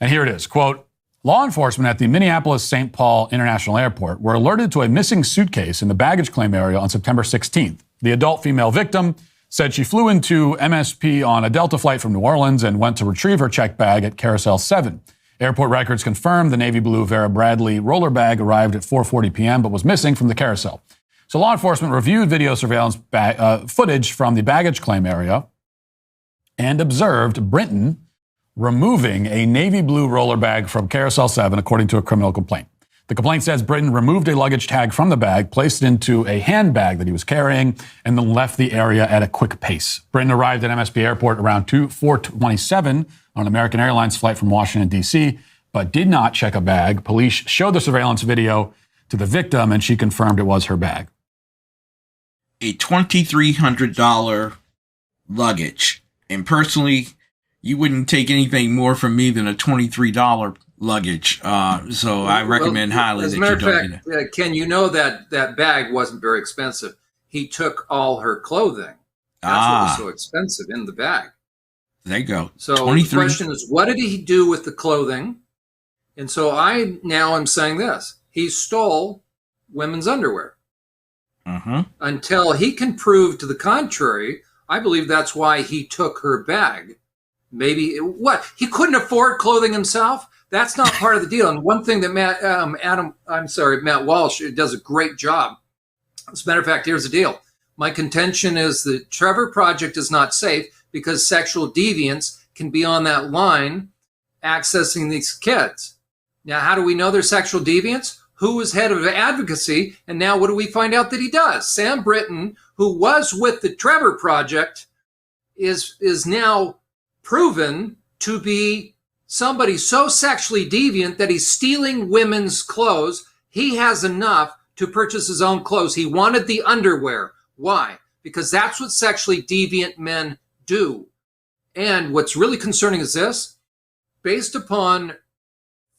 And here it is, quote, law enforcement at the Minneapolis-St. Paul International Airport were alerted to a missing suitcase in the baggage claim area on September 16th. The adult female victim said she flew into MSP on a Delta flight from New Orleans and went to retrieve her checked bag at Carousel 7. Airport records confirmed the navy blue Vera Bradley roller bag arrived at 4:40 p.m. but was missing from the carousel. So law enforcement reviewed video surveillance footage from the baggage claim area and observed Brinton removing a navy blue roller bag from Carousel 7, according to a criminal complaint. The complaint says Brinton removed a luggage tag from the bag, placed it into a handbag that he was carrying, and then left the area at a quick pace. Brinton arrived at MSP Airport around 4:27 on an American Airlines flight from Washington, D.C., but did not check a bag. Police showed the surveillance video to the victim, and she confirmed it was her bag. A $2,300 luggage. And personally, you wouldn't take anything more from me than a $23 luggage. So I recommend highly that you don't do that. Ken, you know that bag wasn't very expensive. He took all her clothing. That's what was so expensive in the bag. There you go. So the question is, what did he do with the clothing? And so I now am saying this. He stole women's underwear. Until he can prove to the contrary, I believe that's why he took her bag. Maybe, he couldn't afford clothing himself? That's not part of the deal. And one thing that Matt Walsh does a great job. As a matter of fact, here's the deal. My contention is that Trevor Project is not safe because sexual deviants can be on that line accessing these kids. Now, how do we know they're sexual deviants? Who was head of advocacy? And now what do we find out that he does? Sam Brinton, who was with the Trevor Project, is now proven to be somebody so sexually deviant that he's stealing women's clothes. He has enough to purchase his own clothes. He wanted the underwear. Why? Because that's what sexually deviant men do. And what's really concerning is this. Based upon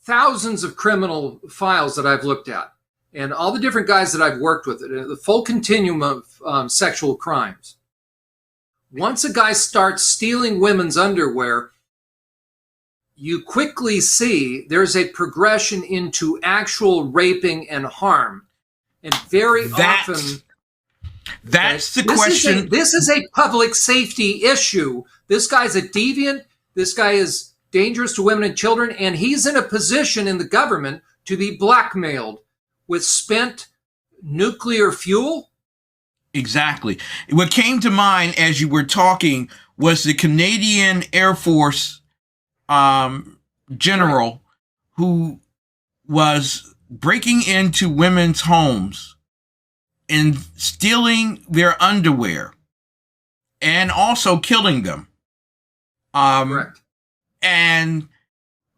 thousands of criminal files that I've looked at and all the different guys that I've worked with, the full continuum of sexual crimes, once a guy starts stealing women's underwear, you quickly see there's a progression into actual raping and harm. And very often... That's the question. This is a public safety issue. This guy's a deviant. This guy is dangerous to women and children, and he's in a position in the government to be blackmailed with spent nuclear fuel. Exactly. What came to mind as you were talking was the Canadian Air Force general who was breaking into women's homes and stealing their underwear and also killing them. Correct. And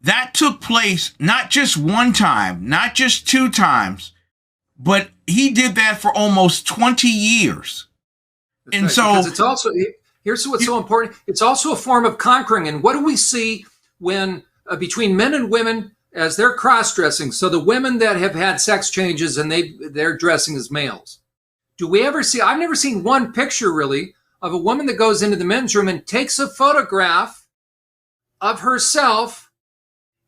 that took place not just one time, not just two times, but he did that for almost 20 years. That's and right, so because it's also, here's what's so important. It's also a form of conquering. And what do we see when between men and women as they're cross-dressing? So the women that have had sex changes and they're dressing as males. Do we ever see, I've never seen one picture really of a woman that goes into the men's room and takes a photograph of herself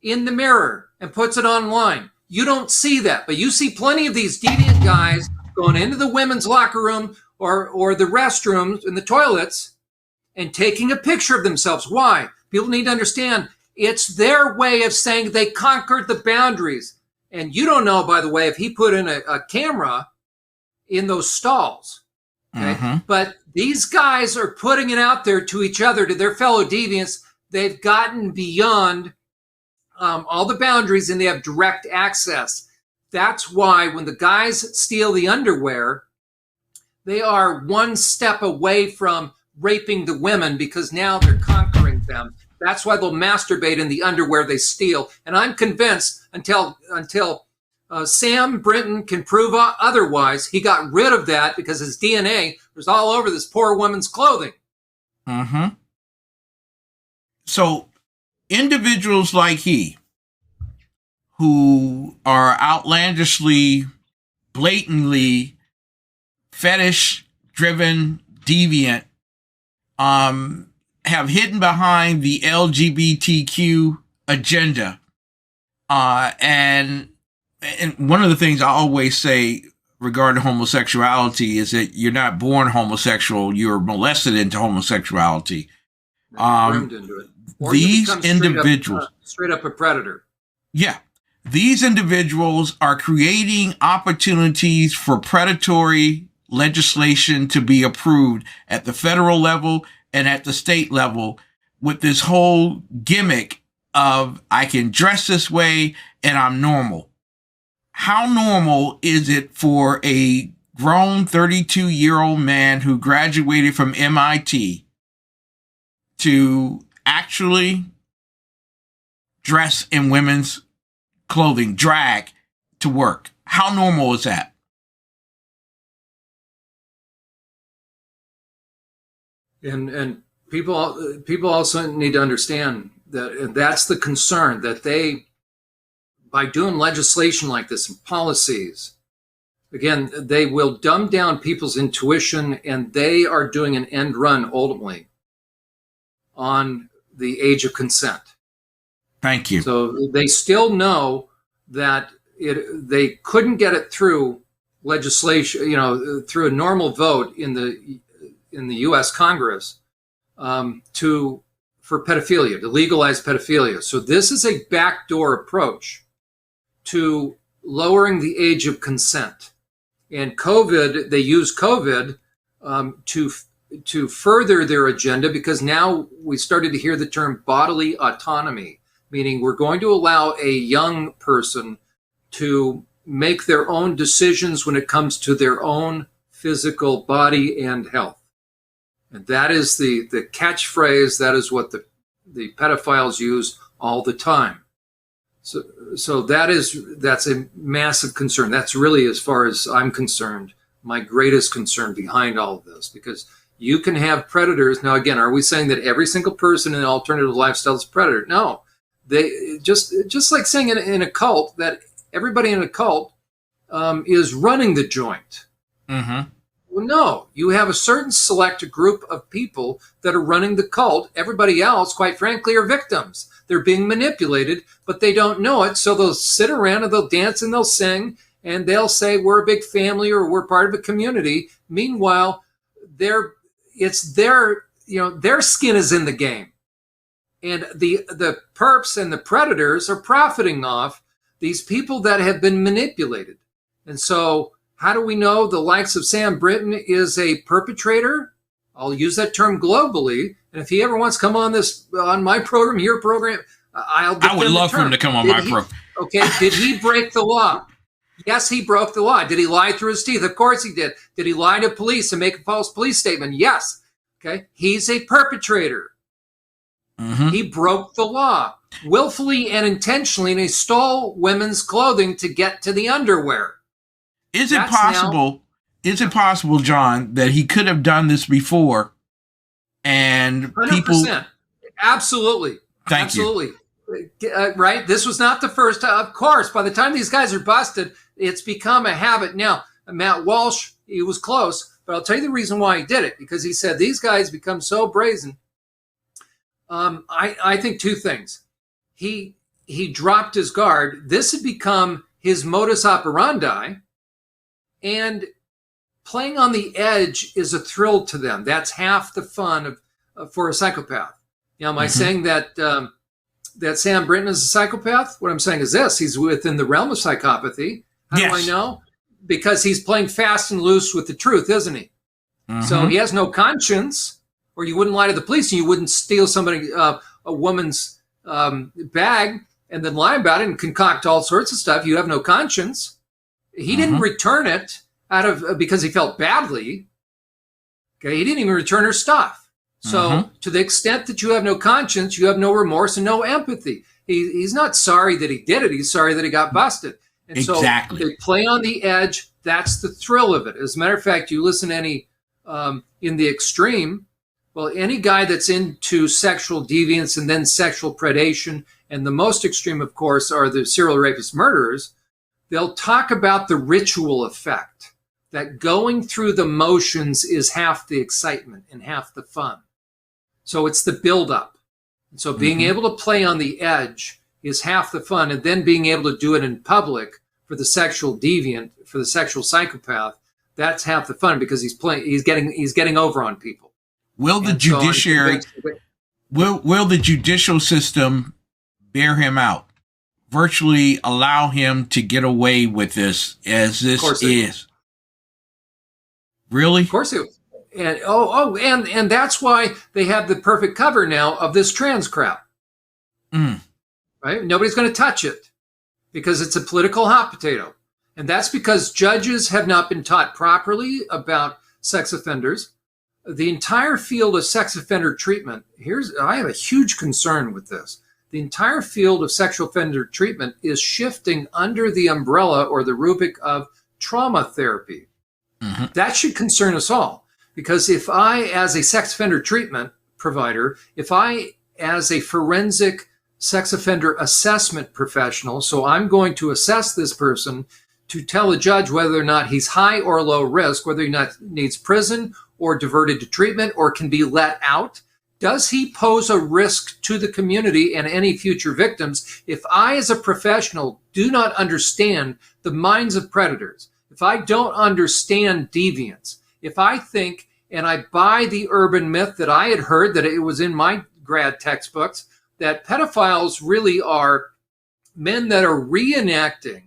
in the mirror and puts it online. You don't see that, but you see plenty of these deviant guys going into the women's locker room or the restrooms and the toilets and taking a picture of themselves. Why? People need to understand it's their way of saying they conquered the boundaries. And you don't know, by the way, if he put in a camera in those stalls. Okay? Mm-hmm. But these guys are putting it out there to each other, to their fellow deviants. They've gotten beyond all the boundaries and they have direct access. That's why when the guys steal the underwear, they are one step away from raping the women because now they're conquering them. That's why they'll masturbate in the underwear they steal. And I'm convinced until Sam Brinton can prove otherwise, he got rid of that because his DNA was all over this poor woman's clothing. Mm-hmm. So individuals like he, who are outlandishly, blatantly fetish-driven, deviant, have hidden behind the LGBTQ agenda. And one of the things I always say regarding homosexuality is that you're not born homosexual, you're molested into homosexuality. Groomed into it. Or These you become individuals, straight up a predator. yeah, these individuals are creating opportunities for predatory legislation to be approved at the federal level and at the state level with this whole gimmick of I can dress this way and I'm normal. How normal is it for a grown 32-year-old man who graduated from MIT to actually dress in women's clothing, drag to work? How normal is that? And people also need to understand that that's the concern, that they, by doing legislation like this and policies, again, they will dumb down people's intuition, and they are doing an end run ultimately on the age of consent. Thank you. So they still know that they couldn't get it through legislation, through a normal vote in the U.S. Congress to for pedophilia, to legalize pedophilia. So this is a backdoor approach to lowering the age of consent. And COVID, they use COVID to further their agenda, because now we started to hear the term bodily autonomy, meaning we're going to allow a young person to make their own decisions when it comes to their own physical body and health. And that is the catchphrase. That is what the pedophiles use all the time. So that's a massive concern. That's really, as far as I'm concerned, my greatest concern behind all of this, because you can have predators. Now, again, are we saying that every single person in an alternative lifestyle is a predator? No. They just like saying in a cult that everybody in a cult is running the joint. Mm-hmm. Well, no, you have a certain select group of people that are running the cult. Everybody else, quite frankly, are victims. They're being manipulated, but they don't know it. So they'll sit around and they'll dance and they'll sing and they'll say, we're a big family or we're part of a community. Meanwhile, their skin is in the game. And the perps and the predators are profiting off these people that have been manipulated. And so how do we know the likes of Sam Brinton is a perpetrator? I'll use that term globally. And if he ever wants to come on my program, your program, I would love for him to come on my program. Okay. Did he break the law? Yes, he broke the law. Did he lie through his teeth? Of course he did. Did he lie to police and make a false police statement? Yes. Okay. He's a perpetrator. Mm-hmm. He broke the law willfully and intentionally, and he stole women's clothing to get to the underwear. Is it possible, Jon, that he could have done this before and 100%. people... Absolutely. Thank you. Right? This was not the first. Of course, by the time these guys are busted, it's become a habit. Now, Matt Walsh, he was close, but I'll tell you the reason why he did it, because he said these guys become so brazen. I think two things. He dropped his guard. This had become his modus operandi, and playing on the edge is a thrill to them. That's half the fun for a psychopath. Now, am I saying that that Sam Brinton is a psychopath? What I'm saying is this: he's within the realm of psychopathy. How do I know? Because he's playing fast and loose with the truth, isn't he? Mm-hmm. So he has no conscience, or you wouldn't lie to the police and you wouldn't steal a woman's bag and then lie about it and concoct all sorts of stuff. You have no conscience. He didn't return it because he felt badly. Okay, he didn't even return her stuff. So to the extent that you have no conscience, you have no remorse and no empathy. He's not sorry that he did it. He's sorry that he got busted. And exactly. So they play on the edge. That's the thrill of it. As a matter of fact, you listen to any in the extreme, well, any guy that's into sexual deviance and then sexual predation, and the most extreme, of course, are the serial rapist murderers, they'll talk about the ritual effect, that going through the motions is half the excitement and half the fun. So it's the buildup. And so being able to play on the edge is half the fun, and then being able to do it in public for the sexual deviant, for the sexual psychopath, that's half the fun, because he's getting over on people. Will the judiciary, will the judicial system bear him out? Virtually allow him to get away with this as this is? Really? Of course it was. And that's why they have the perfect cover now of this trans crap. Right? Nobody's going to touch it because it's a political hot potato. And that's because judges have not been taught properly about sex offenders. The entire field of sex offender treatment, I have a huge concern with this. The entire field of sexual offender treatment is shifting under the umbrella or the rubric of trauma therapy. That should concern us all, because if I, as a sex offender treatment provider, if I, as a forensic sex offender assessment professional, so I'm going to assess this person to tell a judge whether or not he's high or low risk, whether he not needs prison or diverted to treatment or can be let out. Does he pose a risk to the community and any future victims? If I, as a professional, do not understand the minds of predators, if I don't understand deviance, if I think and I buy the urban myth that I had heard that it was in my grad textbooks that pedophiles really are men that are reenacting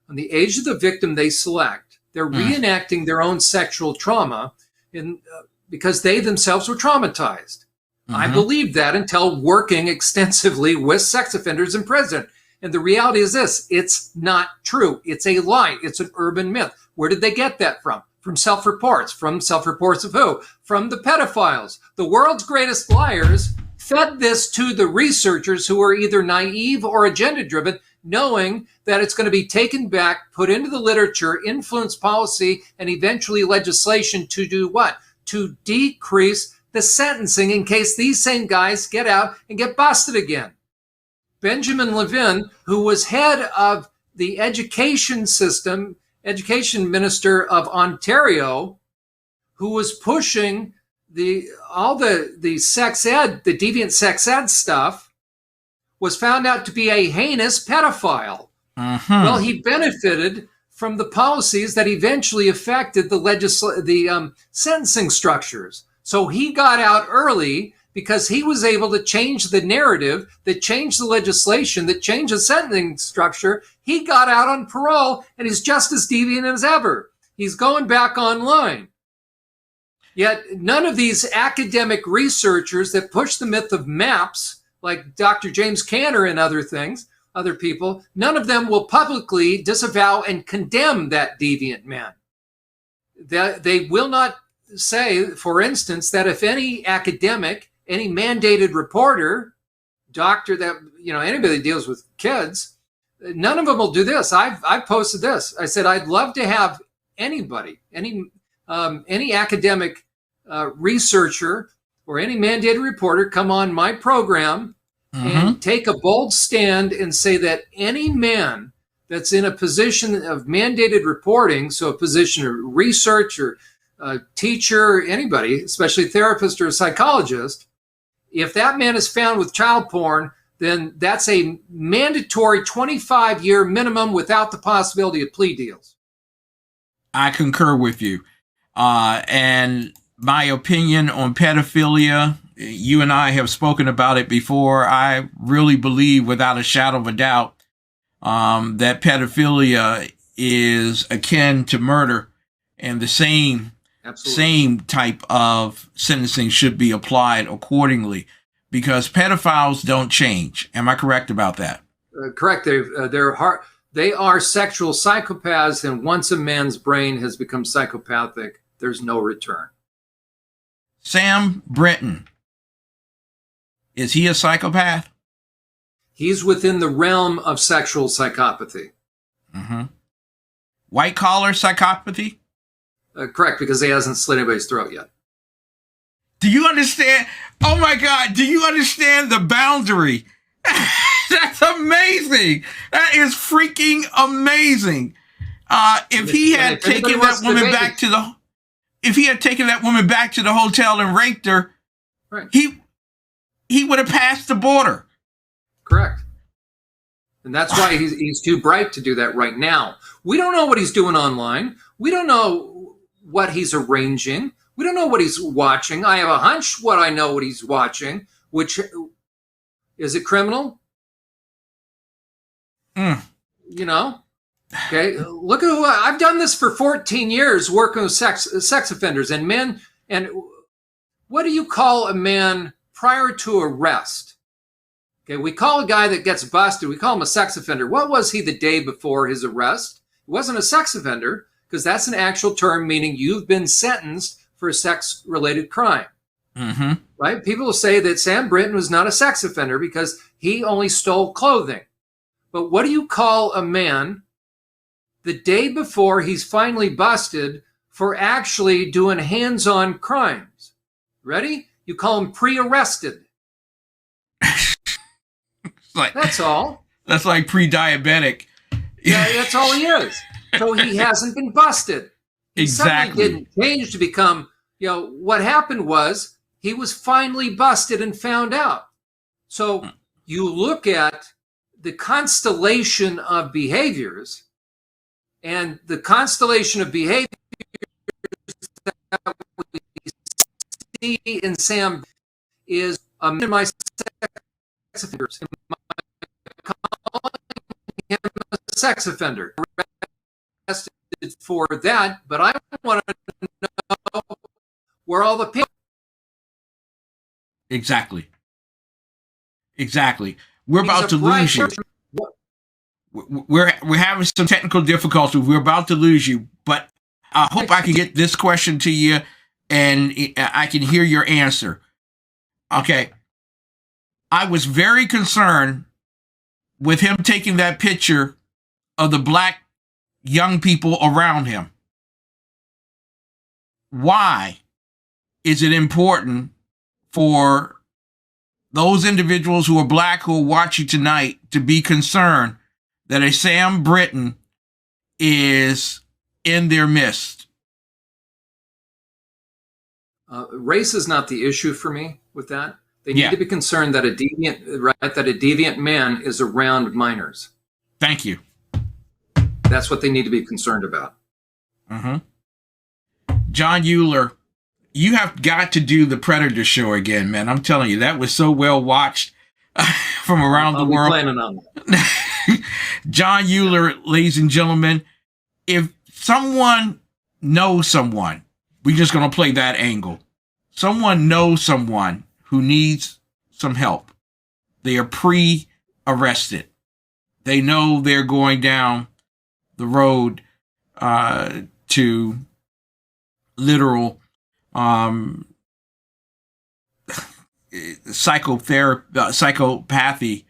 on the age of the victim they select. They're reenacting their own sexual trauma because they themselves were traumatized. I believed that until working extensively with sex offenders in prison. And the reality is this: it's not true. It's a lie. It's an urban myth. Where did they get that from? From self-reports. From self-reports of who? From the pedophiles. The world's greatest liars fed this to the researchers who are either naive or agenda-driven, knowing that it's going to be taken back, put into the literature, influence policy, and eventually legislation to do what? To decrease the sentencing in case these same guys get out and get busted again. Benjamin Levin, who was head of the education system, education minister of Ontario, who was pushing all the sex ed, the deviant sex ed stuff, was found out to be a heinous pedophile. Well, he benefited from the policies that eventually affected the sentencing structures. So he got out early because he was able to change the narrative, that changed the legislation, that changed the sentencing structure. He got out on parole, and he's just as deviant as ever. He's going back online. Yet none of these academic researchers that push the myth of MAPS, like Dr. James Cantor and other people, none of them will publicly disavow and condemn that deviant man. They will not say, for instance, that if any academic, any mandated reporter, doctor, that anybody that deals with kids, none of them will do this. I've posted this. I said I'd love to have anybody, any academic researcher or any mandated reporter come on my program and take a bold stand and say that any man that's in a position of mandated reporting, so a position of research or a teacher, anybody, especially a therapist or a psychologist, if that man is found with child porn, then that's a mandatory 25-year minimum without the possibility of plea deals. I concur with you. And my opinion on pedophilia, you and I have spoken about it before. I really believe without a shadow of a doubt that pedophilia is akin to murder, and the same type of sentencing should be applied accordingly, because pedophiles don't change. Am I correct about that? Correct. They are sexual psychopaths, and once a man's brain has become psychopathic, there's no return. Sam Brinton, is he a psychopath? He's within the realm of sexual psychopathy. White collar psychopathy? Correct, because he hasn't slit anybody's throat yet. Do you understand? Oh my God, do you understand the boundary? That's amazing. That is freaking amazing. If he had taken that woman back to the hotel and raped her, right, he would have passed the border. Correct. And that's why he's too bright to do that right now. We don't know what he's doing online. We don't know what he's arranging. We don't know what he's watching. I have a hunch what he's watching, which is it criminal? Okay. Look at who I've done this for 14 years working with sex offenders and men. And what do you call a man prior to arrest? Okay, we call a guy that gets busted, we call him a sex offender. What was he the day before his arrest? He wasn't a sex offender, because that's an actual term meaning you've been sentenced for a sex-related crime. Right? People will say that Sam Brinton was not a sex offender because he only stole clothing. But what do you call a man the day before he's finally busted for actually doing hands-on crimes? Ready? You call him pre-arrested. That's all. That's like pre-diabetic. Yeah, that's all he is. So he hasn't been busted. He exactly didn't change to become, what happened was he was finally busted and found out. So you look at the constellation of behaviors, and the constellation of behaviors that we see in Sam is In my sex offenders, calling him a sex offender. Arrested for that, but I want to know where all the people. Exactly. We're about to lose you. We're having some technical difficulty. We're about to lose you, but I hope I can get this question to you and I can hear your answer. Okay. I was very concerned with him taking that picture of the black young people around him. Why is it important for those individuals who are black who are watching tonight to be concerned that a Sam Brinton is in their midst? Race is not the issue for me with that. They need to be concerned that a deviant man is around minors. Thank you. That's what they need to be concerned about. Mm-hmm. John Uhler, you have got to do the Predator show again, man. I'm telling you, that was so well watched from around the world. Planning on that. John Uhler, ladies and gentlemen, if someone knows someone, we're just going to play that angle. Someone knows someone who needs some help. They are pre-arrested. They know they're going down the road to literal psychopathy,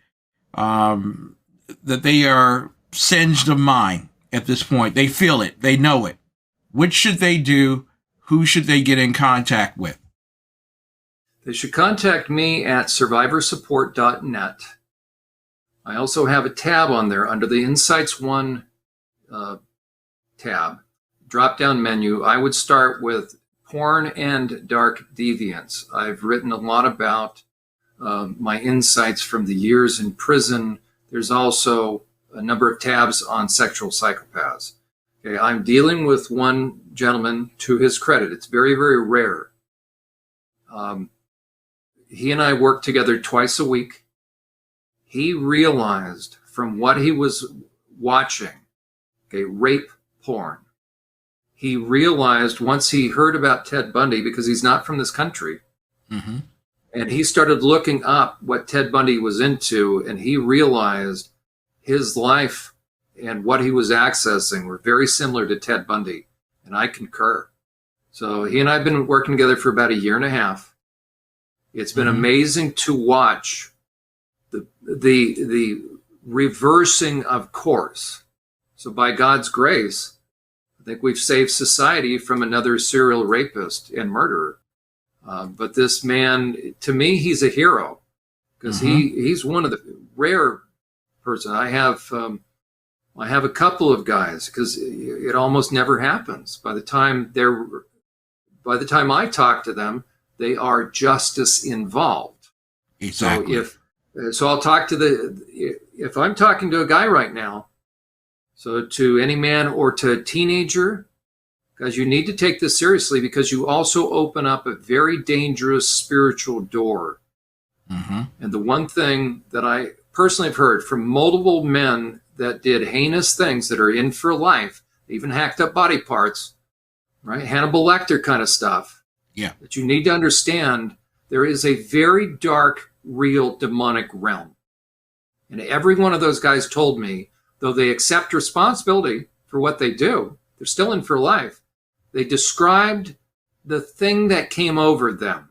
that they are singed of mind at this point. They feel it. They know it. What should they do? Who should they get in contact with? They should contact me at SurvivorSupport.net. I also have a tab on there under the Insights 1 tab, drop-down menu. I would start with porn and dark deviance. I've written a lot about my insights from the years in prison. There's also a number of tabs on sexual psychopaths. Okay, I'm dealing with one gentleman, to his credit. It's very, very rare. He and I work together twice a week. He realized from what he was watching, rape porn. He realized once he heard about Ted Bundy, because he's not from this country, mm-hmm. and he started looking up what Ted Bundy was into, and he realized his life and what he was accessing were very similar to Ted Bundy, and I concur. So he and I have been working together for about a year and a half. It's been mm-hmm. amazing to watch the reversing of course. So by God's grace, I think we've saved society from another serial rapist and murderer. But this man, to me, he's a hero because mm-hmm. he's one of the rare person. I have a couple of guys because it almost never happens. By the time I talk to them, they are justice involved. Exactly. So I'll talk to if I'm talking to a guy right now, so to any man or to a teenager, because you need to take this seriously because you also open up a very dangerous spiritual door. Mm-hmm. And the one thing that I personally have heard from multiple men that did heinous things that are in for life, even hacked up body parts, right? Hannibal Lecter kind of stuff. Yeah. That you need to understand there is a very dark, real demonic realm. And every one of those guys told me, though they accept responsibility for what they do, they're still in for life. They described the thing that came over them.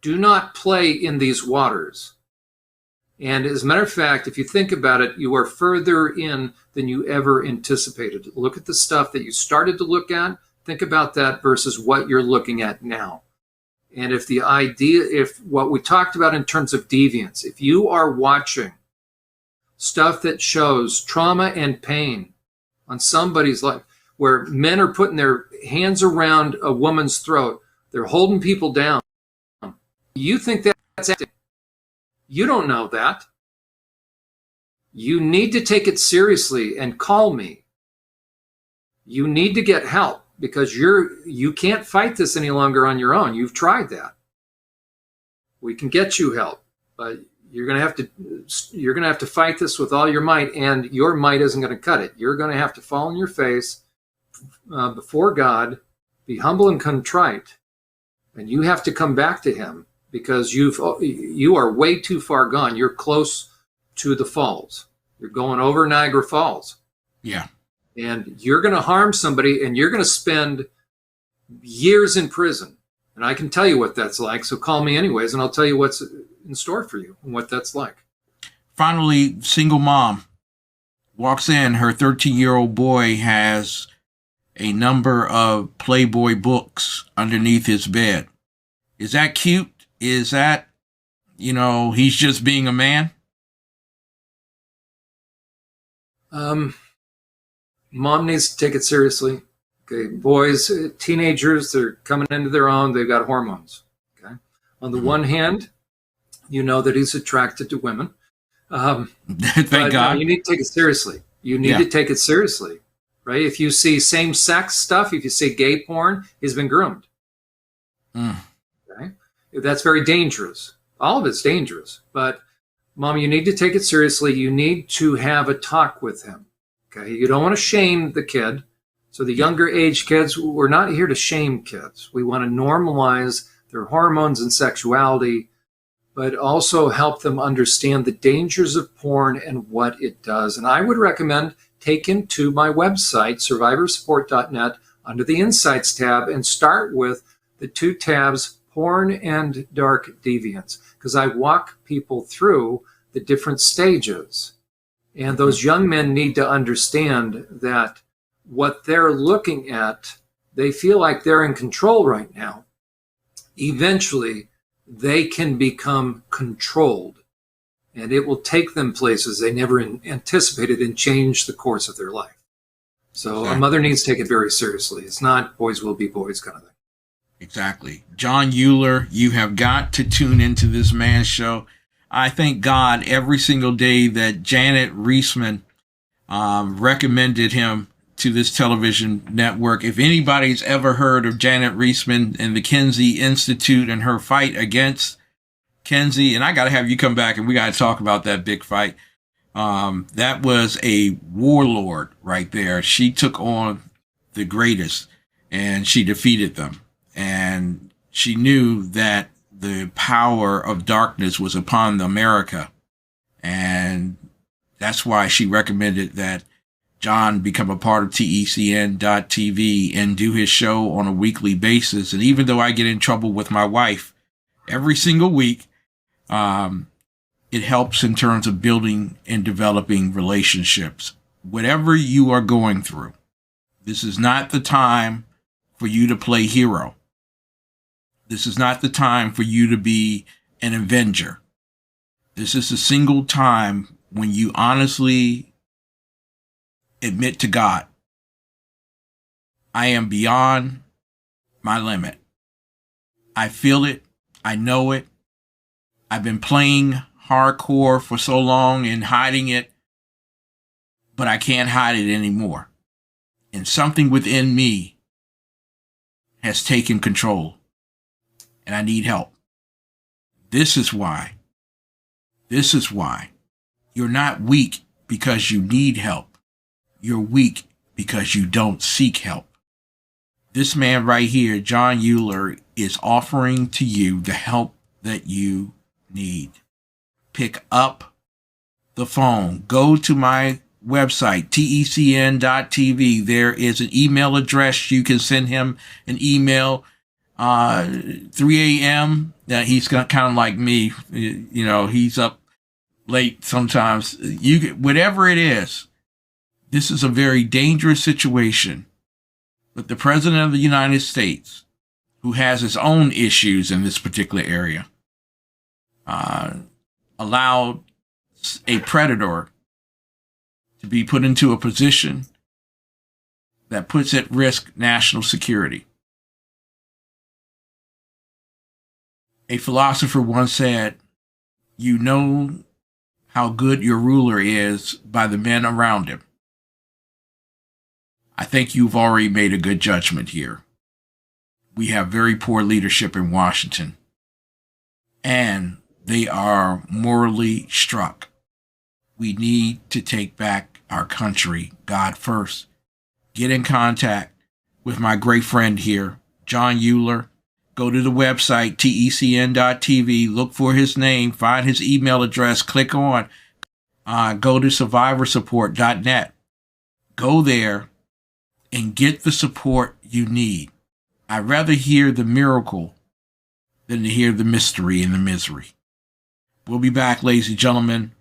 Do not play in these waters. And as a matter of fact, if you think about it, you are further in than you ever anticipated. Look at the stuff that you started to look at. Think about that versus what you're looking at now. And if what we talked about in terms of deviance, if you are watching stuff that shows trauma and pain on somebody's life, where men are putting their hands around a woman's throat, they're holding people down. You think that's acting. You don't know that. You need to take it seriously and call me. You need to get help because you can't fight this any longer on your own. You've tried that. We can get you help, but you're going to have to fight this with all your might, and your might isn't going to cut it. You're going to have to fall on your face before God, be humble and contrite, and you have to come back to him because you are way too far gone. You're close to the falls. You're going over Niagara Falls. Yeah. And you're going to harm somebody, and you're going to spend years in prison. And I can tell you what that's like. So call me anyways, and I'll tell you what's in store for you and what that's like. Finally, single mom walks in. Her 13-year-old boy has a number of Playboy books underneath his bed. Is that cute? Is that, he's just being a man? Mom needs to take it seriously. Okay, boys, teenagers, they're coming into their own. They've got hormones. Okay, on the one hand, you know that he's attracted to women. Thank God. You need to take it seriously. You need to take it seriously, right? If you see same-sex stuff, if you see gay porn, he's been groomed. Okay, that's very dangerous. All of it's dangerous. But, Mom, you need to take it seriously. You need to have a talk with him. Okay, you don't want to shame the kid. So the younger age kids, we're not here to shame kids. We want to normalize their hormones and sexuality, but also help them understand the dangers of porn and what it does. And I would recommend take him to my website, SurvivorSupport.net, under the Insights tab, and start with the 2 tabs, Porn and Dark Deviance, because I walk people through the different stages. And those young men need to understand that what they're looking at, they feel like they're in control right now. Eventually, they can become controlled, and it will take them places they never anticipated and change the course of their life. So a mother needs to take it very seriously. It's not boys will be boys kind of thing. Exactly. Jon Uhler, you have got to tune into this man's show. I thank God every single day that Janet Reisman recommended him to this television network. If anybody's ever heard of Janet Reisman and the Kinsey Institute and her fight against Kinsey, and I got to have you come back and we got to talk about that big fight. That was a warlord right there. She took on the greatest and she defeated them. And she knew that the power of darkness was upon America. And that's why she recommended that Jon become a part of TECN.TV and do his show on a weekly basis. And even though I get in trouble with my wife every single week, it helps in terms of building and developing relationships. Whatever you are going through, this is not the time for you to play hero. This is not the time for you to be an avenger. This is a single time when you honestly admit to God, I am beyond my limit. I feel it. I know it. I've been playing hardcore for so long and hiding it, but I can't hide it anymore. And something within me has taken control, and I need help. This is why you're not weak because you need help. You're weak because you don't seek help. This man right here, Jon Uhler, is offering to you the help that you need. Pick up the phone. Go to my website, TECN.TV. There is an email address. You can send him an email. 3 a.m. He's kind of like me. You know, he's up late sometimes. Whatever it is, this is a very dangerous situation. But the President of the United States, who has his own issues in this particular area, allowed a predator to be put into a position that puts at risk national security. A philosopher once said, you know how good your ruler is by the men around him. I think you've already made a good judgment here. We have very poor leadership in Washington. and they are morally struck. We need to take back our country, God first. Get in contact with my great friend here, John Uhler. Go to the website, tecn.tv, look for his name, find his email address, click on, go to SurvivorSupport.net. Go there and get the support you need. I'd rather hear the miracle than to hear the mystery and the misery. We'll be back, ladies and gentlemen,